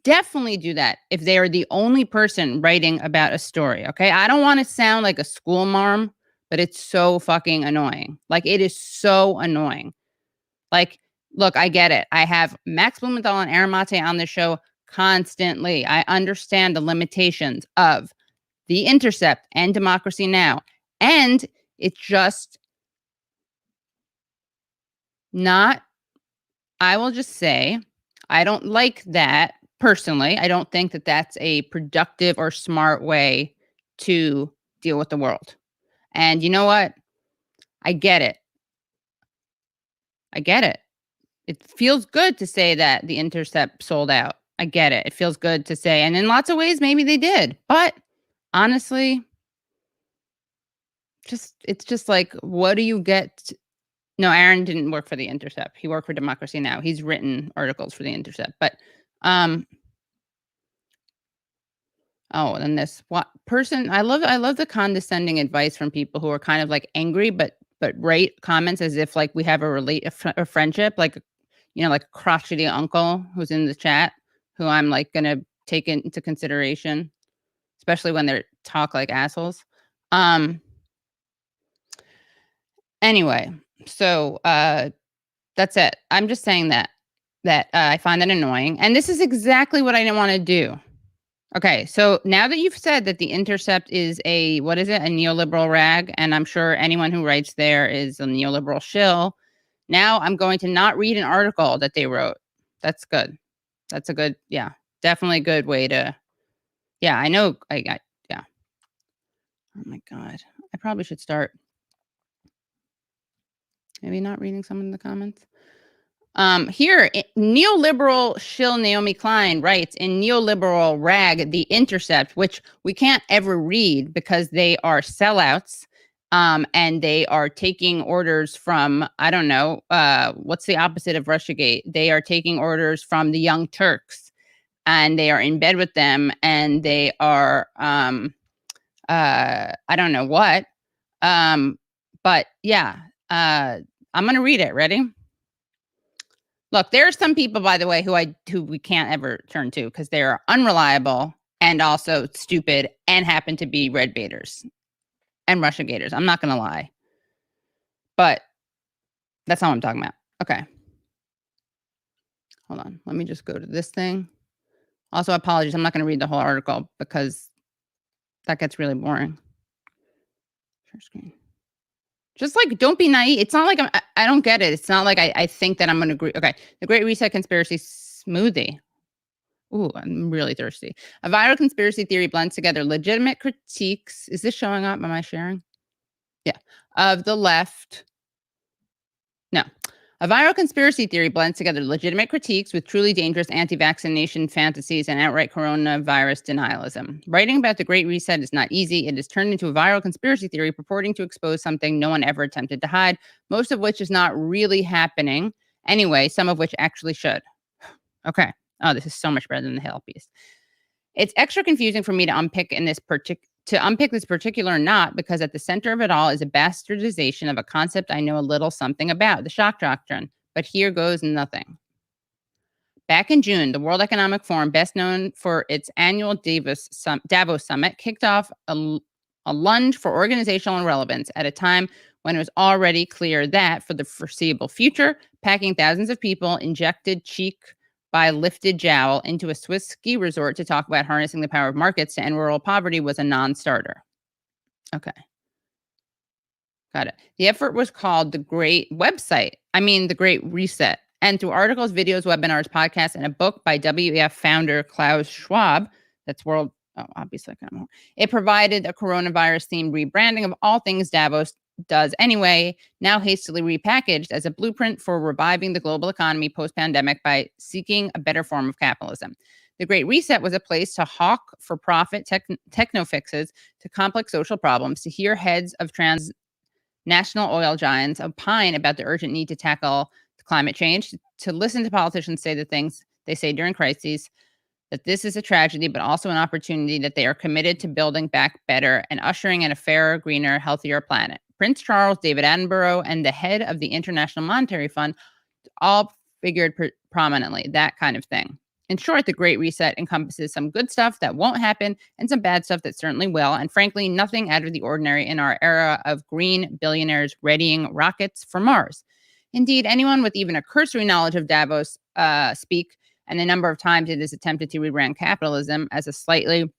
definitely do that if they are the only person writing about a story, okay? I don't want to sound like a school marm, but it's so fucking annoying. Like, it is so annoying. Like, look, I get it. I have Max Blumenthal and Aaron Mate on the show constantly. I understand the limitations of The Intercept and Democracy Now! And it's just not, I will just say, I don't like that personally. I don't think that that's a productive or smart way to deal with the world. And you know what? I get it. I get it. It feels good to say that The Intercept sold out. I get it. It feels good to say. And in lots of ways, maybe they did. But honestly, it's just like, what do you get? No, Aaron didn't work for The Intercept. He worked for Democracy Now! He's written articles for The Intercept. But, and this person, I love the condescending advice from people who are kind of like angry, but write comments as if like we have a friendship, like, like a crotchety uncle who's in the chat, who I'm like going to take into consideration, especially when they talk like assholes. Anyway, so that's it. I'm just saying that I find that annoying. And this is exactly what I didn't want to do. Okay, so now that you've said that The Intercept is a neoliberal rag, and I'm sure anyone who writes there is a neoliberal shill, now I'm going to not read an article that they wrote. That's good. That's a good, definitely a good way to, I know, yeah. Oh my God. I probably should start maybe not reading some of the comments. Here, neoliberal shill Naomi Klein writes in neoliberal rag, The Intercept, which we can't ever read because they are sellouts. And they are taking orders from, I don't know, what's the opposite of Russiagate? They are taking orders from the Young Turks, and they are in bed with them, and they are, I don't know what. But yeah, I'm going to read it. Ready? Look, there are some people, by the way, who we can't ever turn to because they are unreliable and also stupid and happen to be red baiters and Russiagators. I'm not going to lie. But that's not what I'm talking about. Okay. Hold on. Let me just go to this thing. Also, apologies. I'm not going to read the whole article because that gets really boring. Share screen. Just like, don't be naive. It's not like I don't get it. It's not like I think that I'm going to agree. Okay. The Great Reset Conspiracy Smoothie. Ooh, I'm really thirsty. A viral conspiracy theory blends together legitimate critiques. Is this showing up? Am I sharing? Yeah. Of the left. No. A viral conspiracy theory blends together legitimate critiques with truly dangerous anti-vaccination fantasies and outright coronavirus denialism. Writing about the Great Reset is not easy. It is turned into a viral conspiracy theory purporting to expose something no one ever attempted to hide, most of which is not really happening, Anyway, some of which actually should. Okay. Oh, this is so much better than the Hill piece. It's extra confusing for me to unpick this particular knot because at the center of it all is a bastardization of a concept I know a little something about, the shock doctrine. But here goes nothing. Back in June, the World Economic Forum, best known for its annual Davos Summit, kicked off a lunge for organizational relevance at a time when it was already clear that, for the foreseeable future, packing thousands of people injected cheek by lifted jowl into a Swiss ski resort to talk about harnessing the power of markets to end rural poverty was a non-starter. Okay. Got it. The effort was called the Great Reset. And through articles, videos, webinars, podcasts, and a book by WEF founder Klaus Schwab, it provided a coronavirus-themed rebranding of all things Davos does anyway, now hastily repackaged as a blueprint for reviving the global economy post-pandemic by seeking a better form of capitalism. The Great Reset was a place to hawk for-profit techno fixes to complex social problems, to hear heads of transnational oil giants opine about the urgent need to tackle climate change, to listen to politicians say the things they say during crises, that this is a tragedy, but also an opportunity, that they are committed to building back better and ushering in a fairer, greener, healthier planet. Prince Charles, David Attenborough, and the head of the International Monetary Fund all figured prominently, that kind of thing. In short, the Great Reset encompasses some good stuff that won't happen and some bad stuff that certainly will, and frankly, nothing out of the ordinary in our era of green billionaires readying rockets for Mars. Indeed, anyone with even a cursory knowledge of Davos speak and the number of times it is attempted to rebrand capitalism as a slightly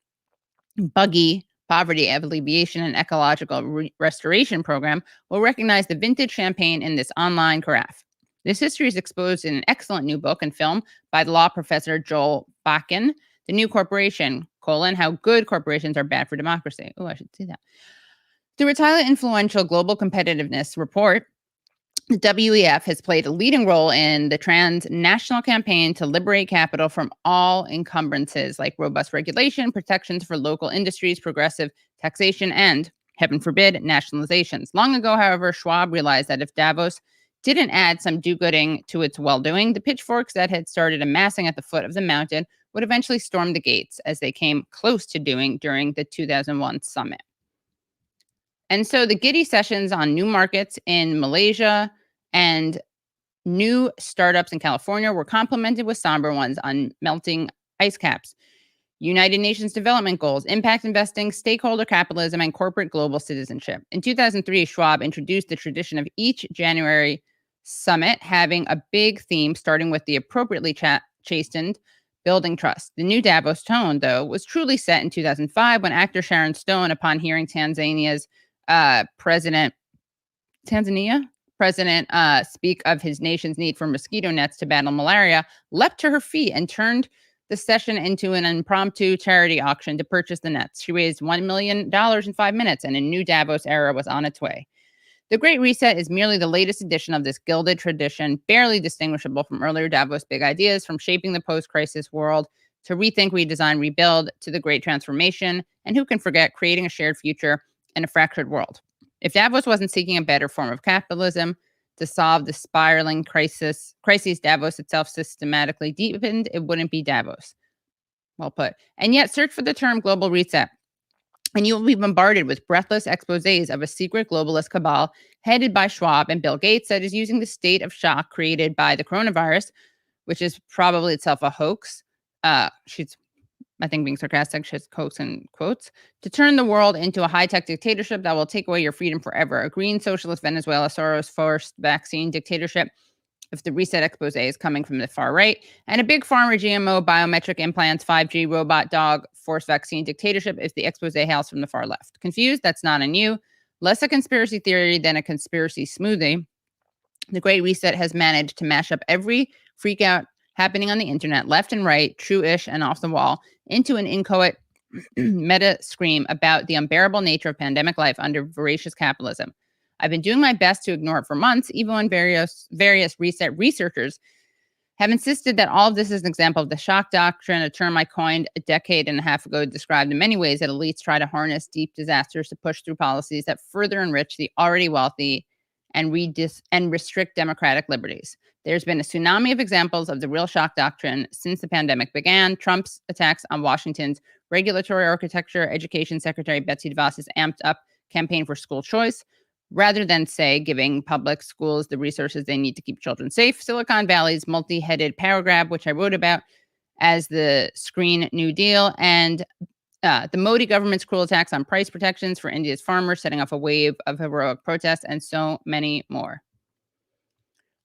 buggy poverty alleviation and ecological restoration program will recognize the vintage champagne in this online carafe. This history is exposed in an excellent new book and film by the law professor Joel Bakken, The New Corporation, How Good Corporations Are Bad for Democracy. Oh, I should see that. Through its highly influential Global Competitiveness Report, the WEF has played a leading role in the transnational campaign to liberate capital from all encumbrances like robust regulation, protections for local industries, progressive taxation, and, heaven forbid, nationalizations. Long ago, however, Schwab realized that if Davos didn't add some do-gooding to its well-doing, the pitchforks that had started amassing at the foot of the mountain would eventually storm the gates, as they came close to doing during the 2001 summit. And so the giddy sessions on new markets in Malaysia and new startups in California were complemented with somber ones on melting ice caps, United Nations Development Goals, impact investing, stakeholder capitalism, and corporate global citizenship. In 2003, Schwab introduced the tradition of each January summit having a big theme, starting with the appropriately chastened building trust. The new Davos tone, though, was truly set in 2005 when actor Sharon Stone, upon hearing Tanzania's president speak of his nation's need for mosquito nets to battle malaria, leapt to her feet and turned the session into an impromptu charity auction to purchase the nets. She raised $1 million in 5 minutes, and a new Davos era was on its way. The Great Reset is merely the latest edition of this gilded tradition, barely distinguishable from earlier Davos big ideas, from shaping the post-crisis world to rethink, redesign, rebuild, to the Great Transformation, and who can forget creating a shared future in a fractured world. If Davos wasn't seeking a better form of capitalism to solve the spiraling crises Davos itself systematically deepened, it wouldn't be Davos. Well put. And yet, search for the term global reset, and you will be bombarded with breathless exposés of a secret globalist cabal headed by Schwab and Bill Gates that is using the state of shock created by the coronavirus, which is probably itself a hoax. She's, I think, being sarcastic, she's hoax in quotes, to turn the world into a high-tech dictatorship that will take away your freedom forever. A green socialist Venezuela, Soros-forced vaccine dictatorship, if the reset expose is coming from the far right, and a big pharma GMO biometric implants 5G robot dog forced vaccine dictatorship if the expose hails from the far left. Confused? That's not on you. Less a conspiracy theory than a conspiracy smoothie. The Great Reset has managed to mash up every freak out happening on the internet, left and right, true-ish and off the wall, into an inchoate meta scream about the unbearable nature of pandemic life under voracious capitalism. I've been doing my best to ignore it for months, even when various reset researchers have insisted that all of this is an example of the shock doctrine, a term I coined a decade and a half ago, described in many ways that elites try to harness deep disasters to push through policies that further enrich the already wealthy and restrict democratic liberties. There's been a tsunami of examples of the real shock doctrine since the pandemic began. Trump's attacks on Washington's regulatory architecture, Education Secretary Betsy DeVos's amped up campaign for school choice, rather than, say, giving public schools the resources they need to keep children safe. Silicon Valley's multi-headed power grab, which I wrote about as the Green New Deal, and the Modi government's cruel attacks on price protections for India's farmers, setting off a wave of heroic protests, and so many more.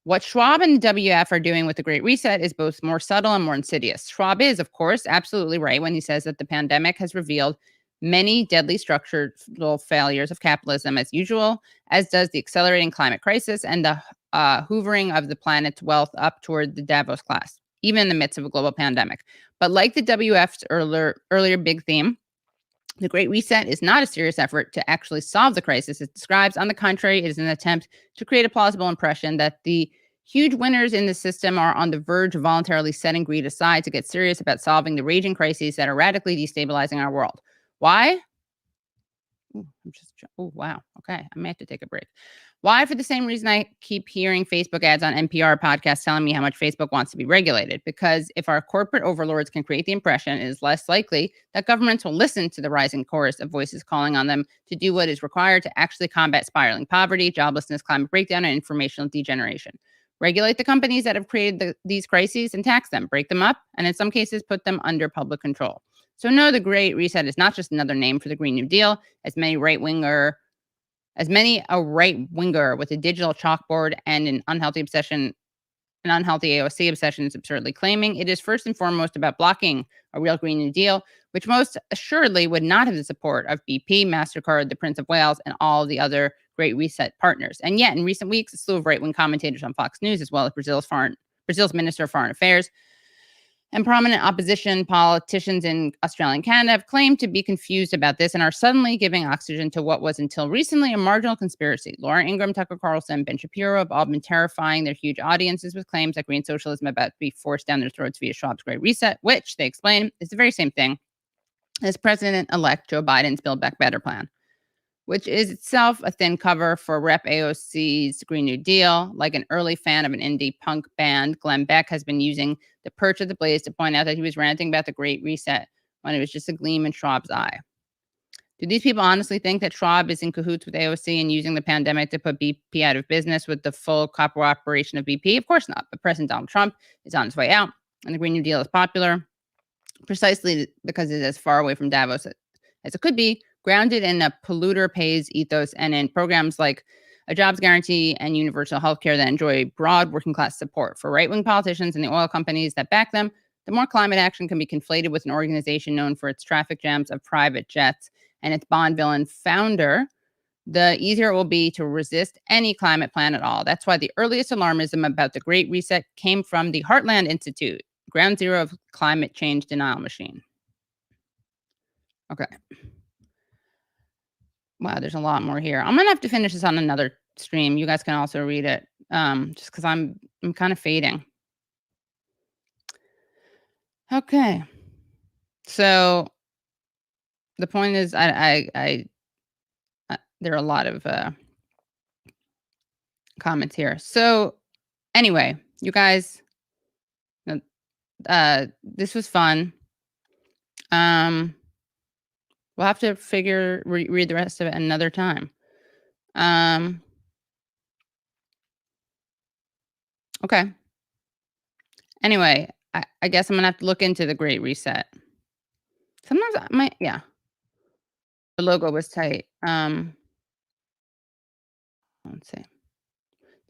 What Schwab and the WF are doing with the Great Reset is both more subtle and more insidious. Schwab is, of course, absolutely right when he says that the pandemic has revealed many deadly structural failures of capitalism as usual, as does the accelerating climate crisis and the hoovering of the planet's wealth up toward the Davos class, even in the midst of a global pandemic. But like the WF's earlier big theme, the Great Reset is not a serious effort to actually solve the crisis it describes. On the contrary, it is an attempt to create a plausible impression that the huge winners in the system are on the verge of voluntarily setting greed aside to get serious about solving the raging crises that are radically destabilizing our world. Why? Oh, wow. Okay. I may have to take a break. Why? For the same reason I keep hearing Facebook ads on NPR podcasts telling me how much Facebook wants to be regulated. Because if our corporate overlords can create the impression, it is less likely that governments will listen to the rising chorus of voices calling on them to do what is required to actually combat spiraling poverty, joblessness, climate breakdown, and informational degeneration. Regulate the companies that have created these crises and tax them, break them up, and in some cases, put them under public control. So no, the Great Reset is not just another name for the Green New Deal, as many a right-winger with a digital chalkboard and an unhealthy AOC obsession is absurdly claiming. It is first and foremost about blocking a real Green New Deal, which most assuredly would not have the support of BP, MasterCard, the Prince of Wales, and all the other Great Reset partners. And yet, in recent weeks, a slew of right-wing commentators on Fox News, as well as Brazil's Minister of Foreign Affairs, and prominent opposition politicians in Australia and Canada have claimed to be confused about this and are suddenly giving oxygen to what was until recently a marginal conspiracy. Laura Ingraham, Tucker Carlson, Ben Shapiro have all been terrifying their huge audiences with claims that green socialism is about to be forced down their throats via Schwab's Great Reset, which, they explain, is the very same thing as President-elect Joe Biden's Build Back Better plan, which is itself a thin cover for Rep. AOC's Green New Deal. Like an early fan of an indie punk band, Glenn Beck has been using the perch of the blaze to point out that he was ranting about the Great Reset when it was just a gleam in Schwab's eye. Do these people honestly think that Schwab is in cahoots with AOC and using the pandemic to put BP out of business with the full cooperation of BP? Of course not. But President Donald Trump is on his way out, and the Green New Deal is popular precisely because it is as far away from Davos as it could be, grounded in a polluter pays ethos and in programs like a jobs guarantee and universal health care that enjoy broad working class support. For right-wing politicians and the oil companies that back them, the more climate action can be conflated with an organization known for its traffic jams of private jets and its Bond villain founder, the easier it will be to resist any climate plan at all. That's why the earliest alarmism about the Great Reset came from the Heartland Institute, ground zero of climate change denial machine. Okay. Wow, there's a lot more here. I'm gonna have to finish this on another stream. You guys can also read it, just because I'm kind of fading. Okay, so the point is, I there are a lot of comments here. So anyway, you guys, this was fun. We'll have to read the rest of it another time. Okay. Anyway, I guess I'm gonna have to look into the Great Reset. Sometimes I might, yeah. The logo was tight. Let's see.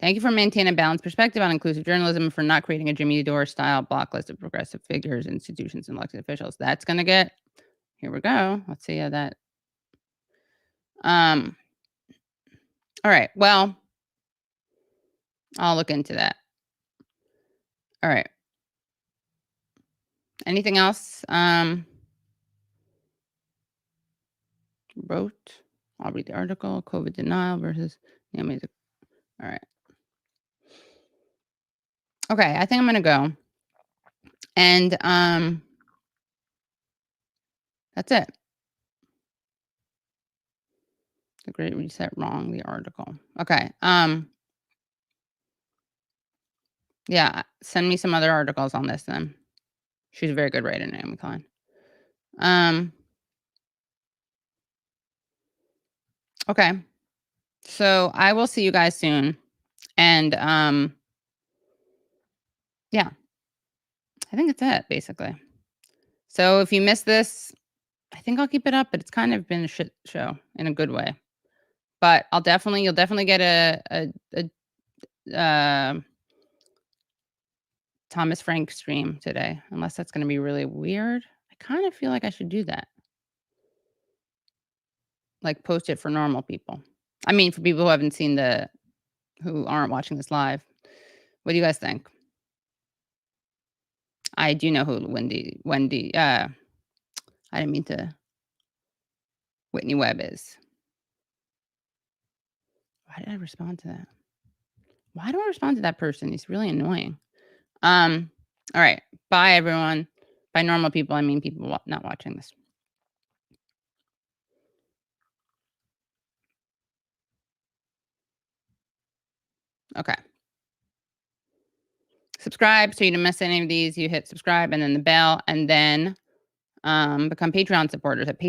Thank you for maintaining a balanced perspective on inclusive journalism and for not creating a Jimmy Dore style block list of progressive figures, institutions, and elected officials. That's gonna get. Here we go. Let's see how that. All right. Well, I'll look into that. All right. Anything else? Wrote. I'll read the article. COVID denial versus Naomi's. All right. Okay, I think I'm gonna go. And that's it. The Great Reset wrong, the article. Okay. Yeah, send me some other articles on this then. She's a very good writer, Naomi Klein. Okay. So I will see you guys soon. And yeah. I think that's it, basically. So if you missed this, I think I'll keep it up, but it's kind of been a shit show in a good way. But you'll definitely get a Thomas Frank stream today, unless that's going to be really weird. I kind of feel like I should do that. Like post it for normal people. I mean, for people who aren't watching this live. What do you guys think? I do know who Wendy, I didn't mean to, Whitney Webb is. Why did I respond to that? Why do I respond to that person? He's really annoying. All right. Bye, everyone. By normal people, I mean people not watching this. Okay. Subscribe so you don't miss any of these. You hit subscribe and then the bell, and then become Patreon supporters at Patreon.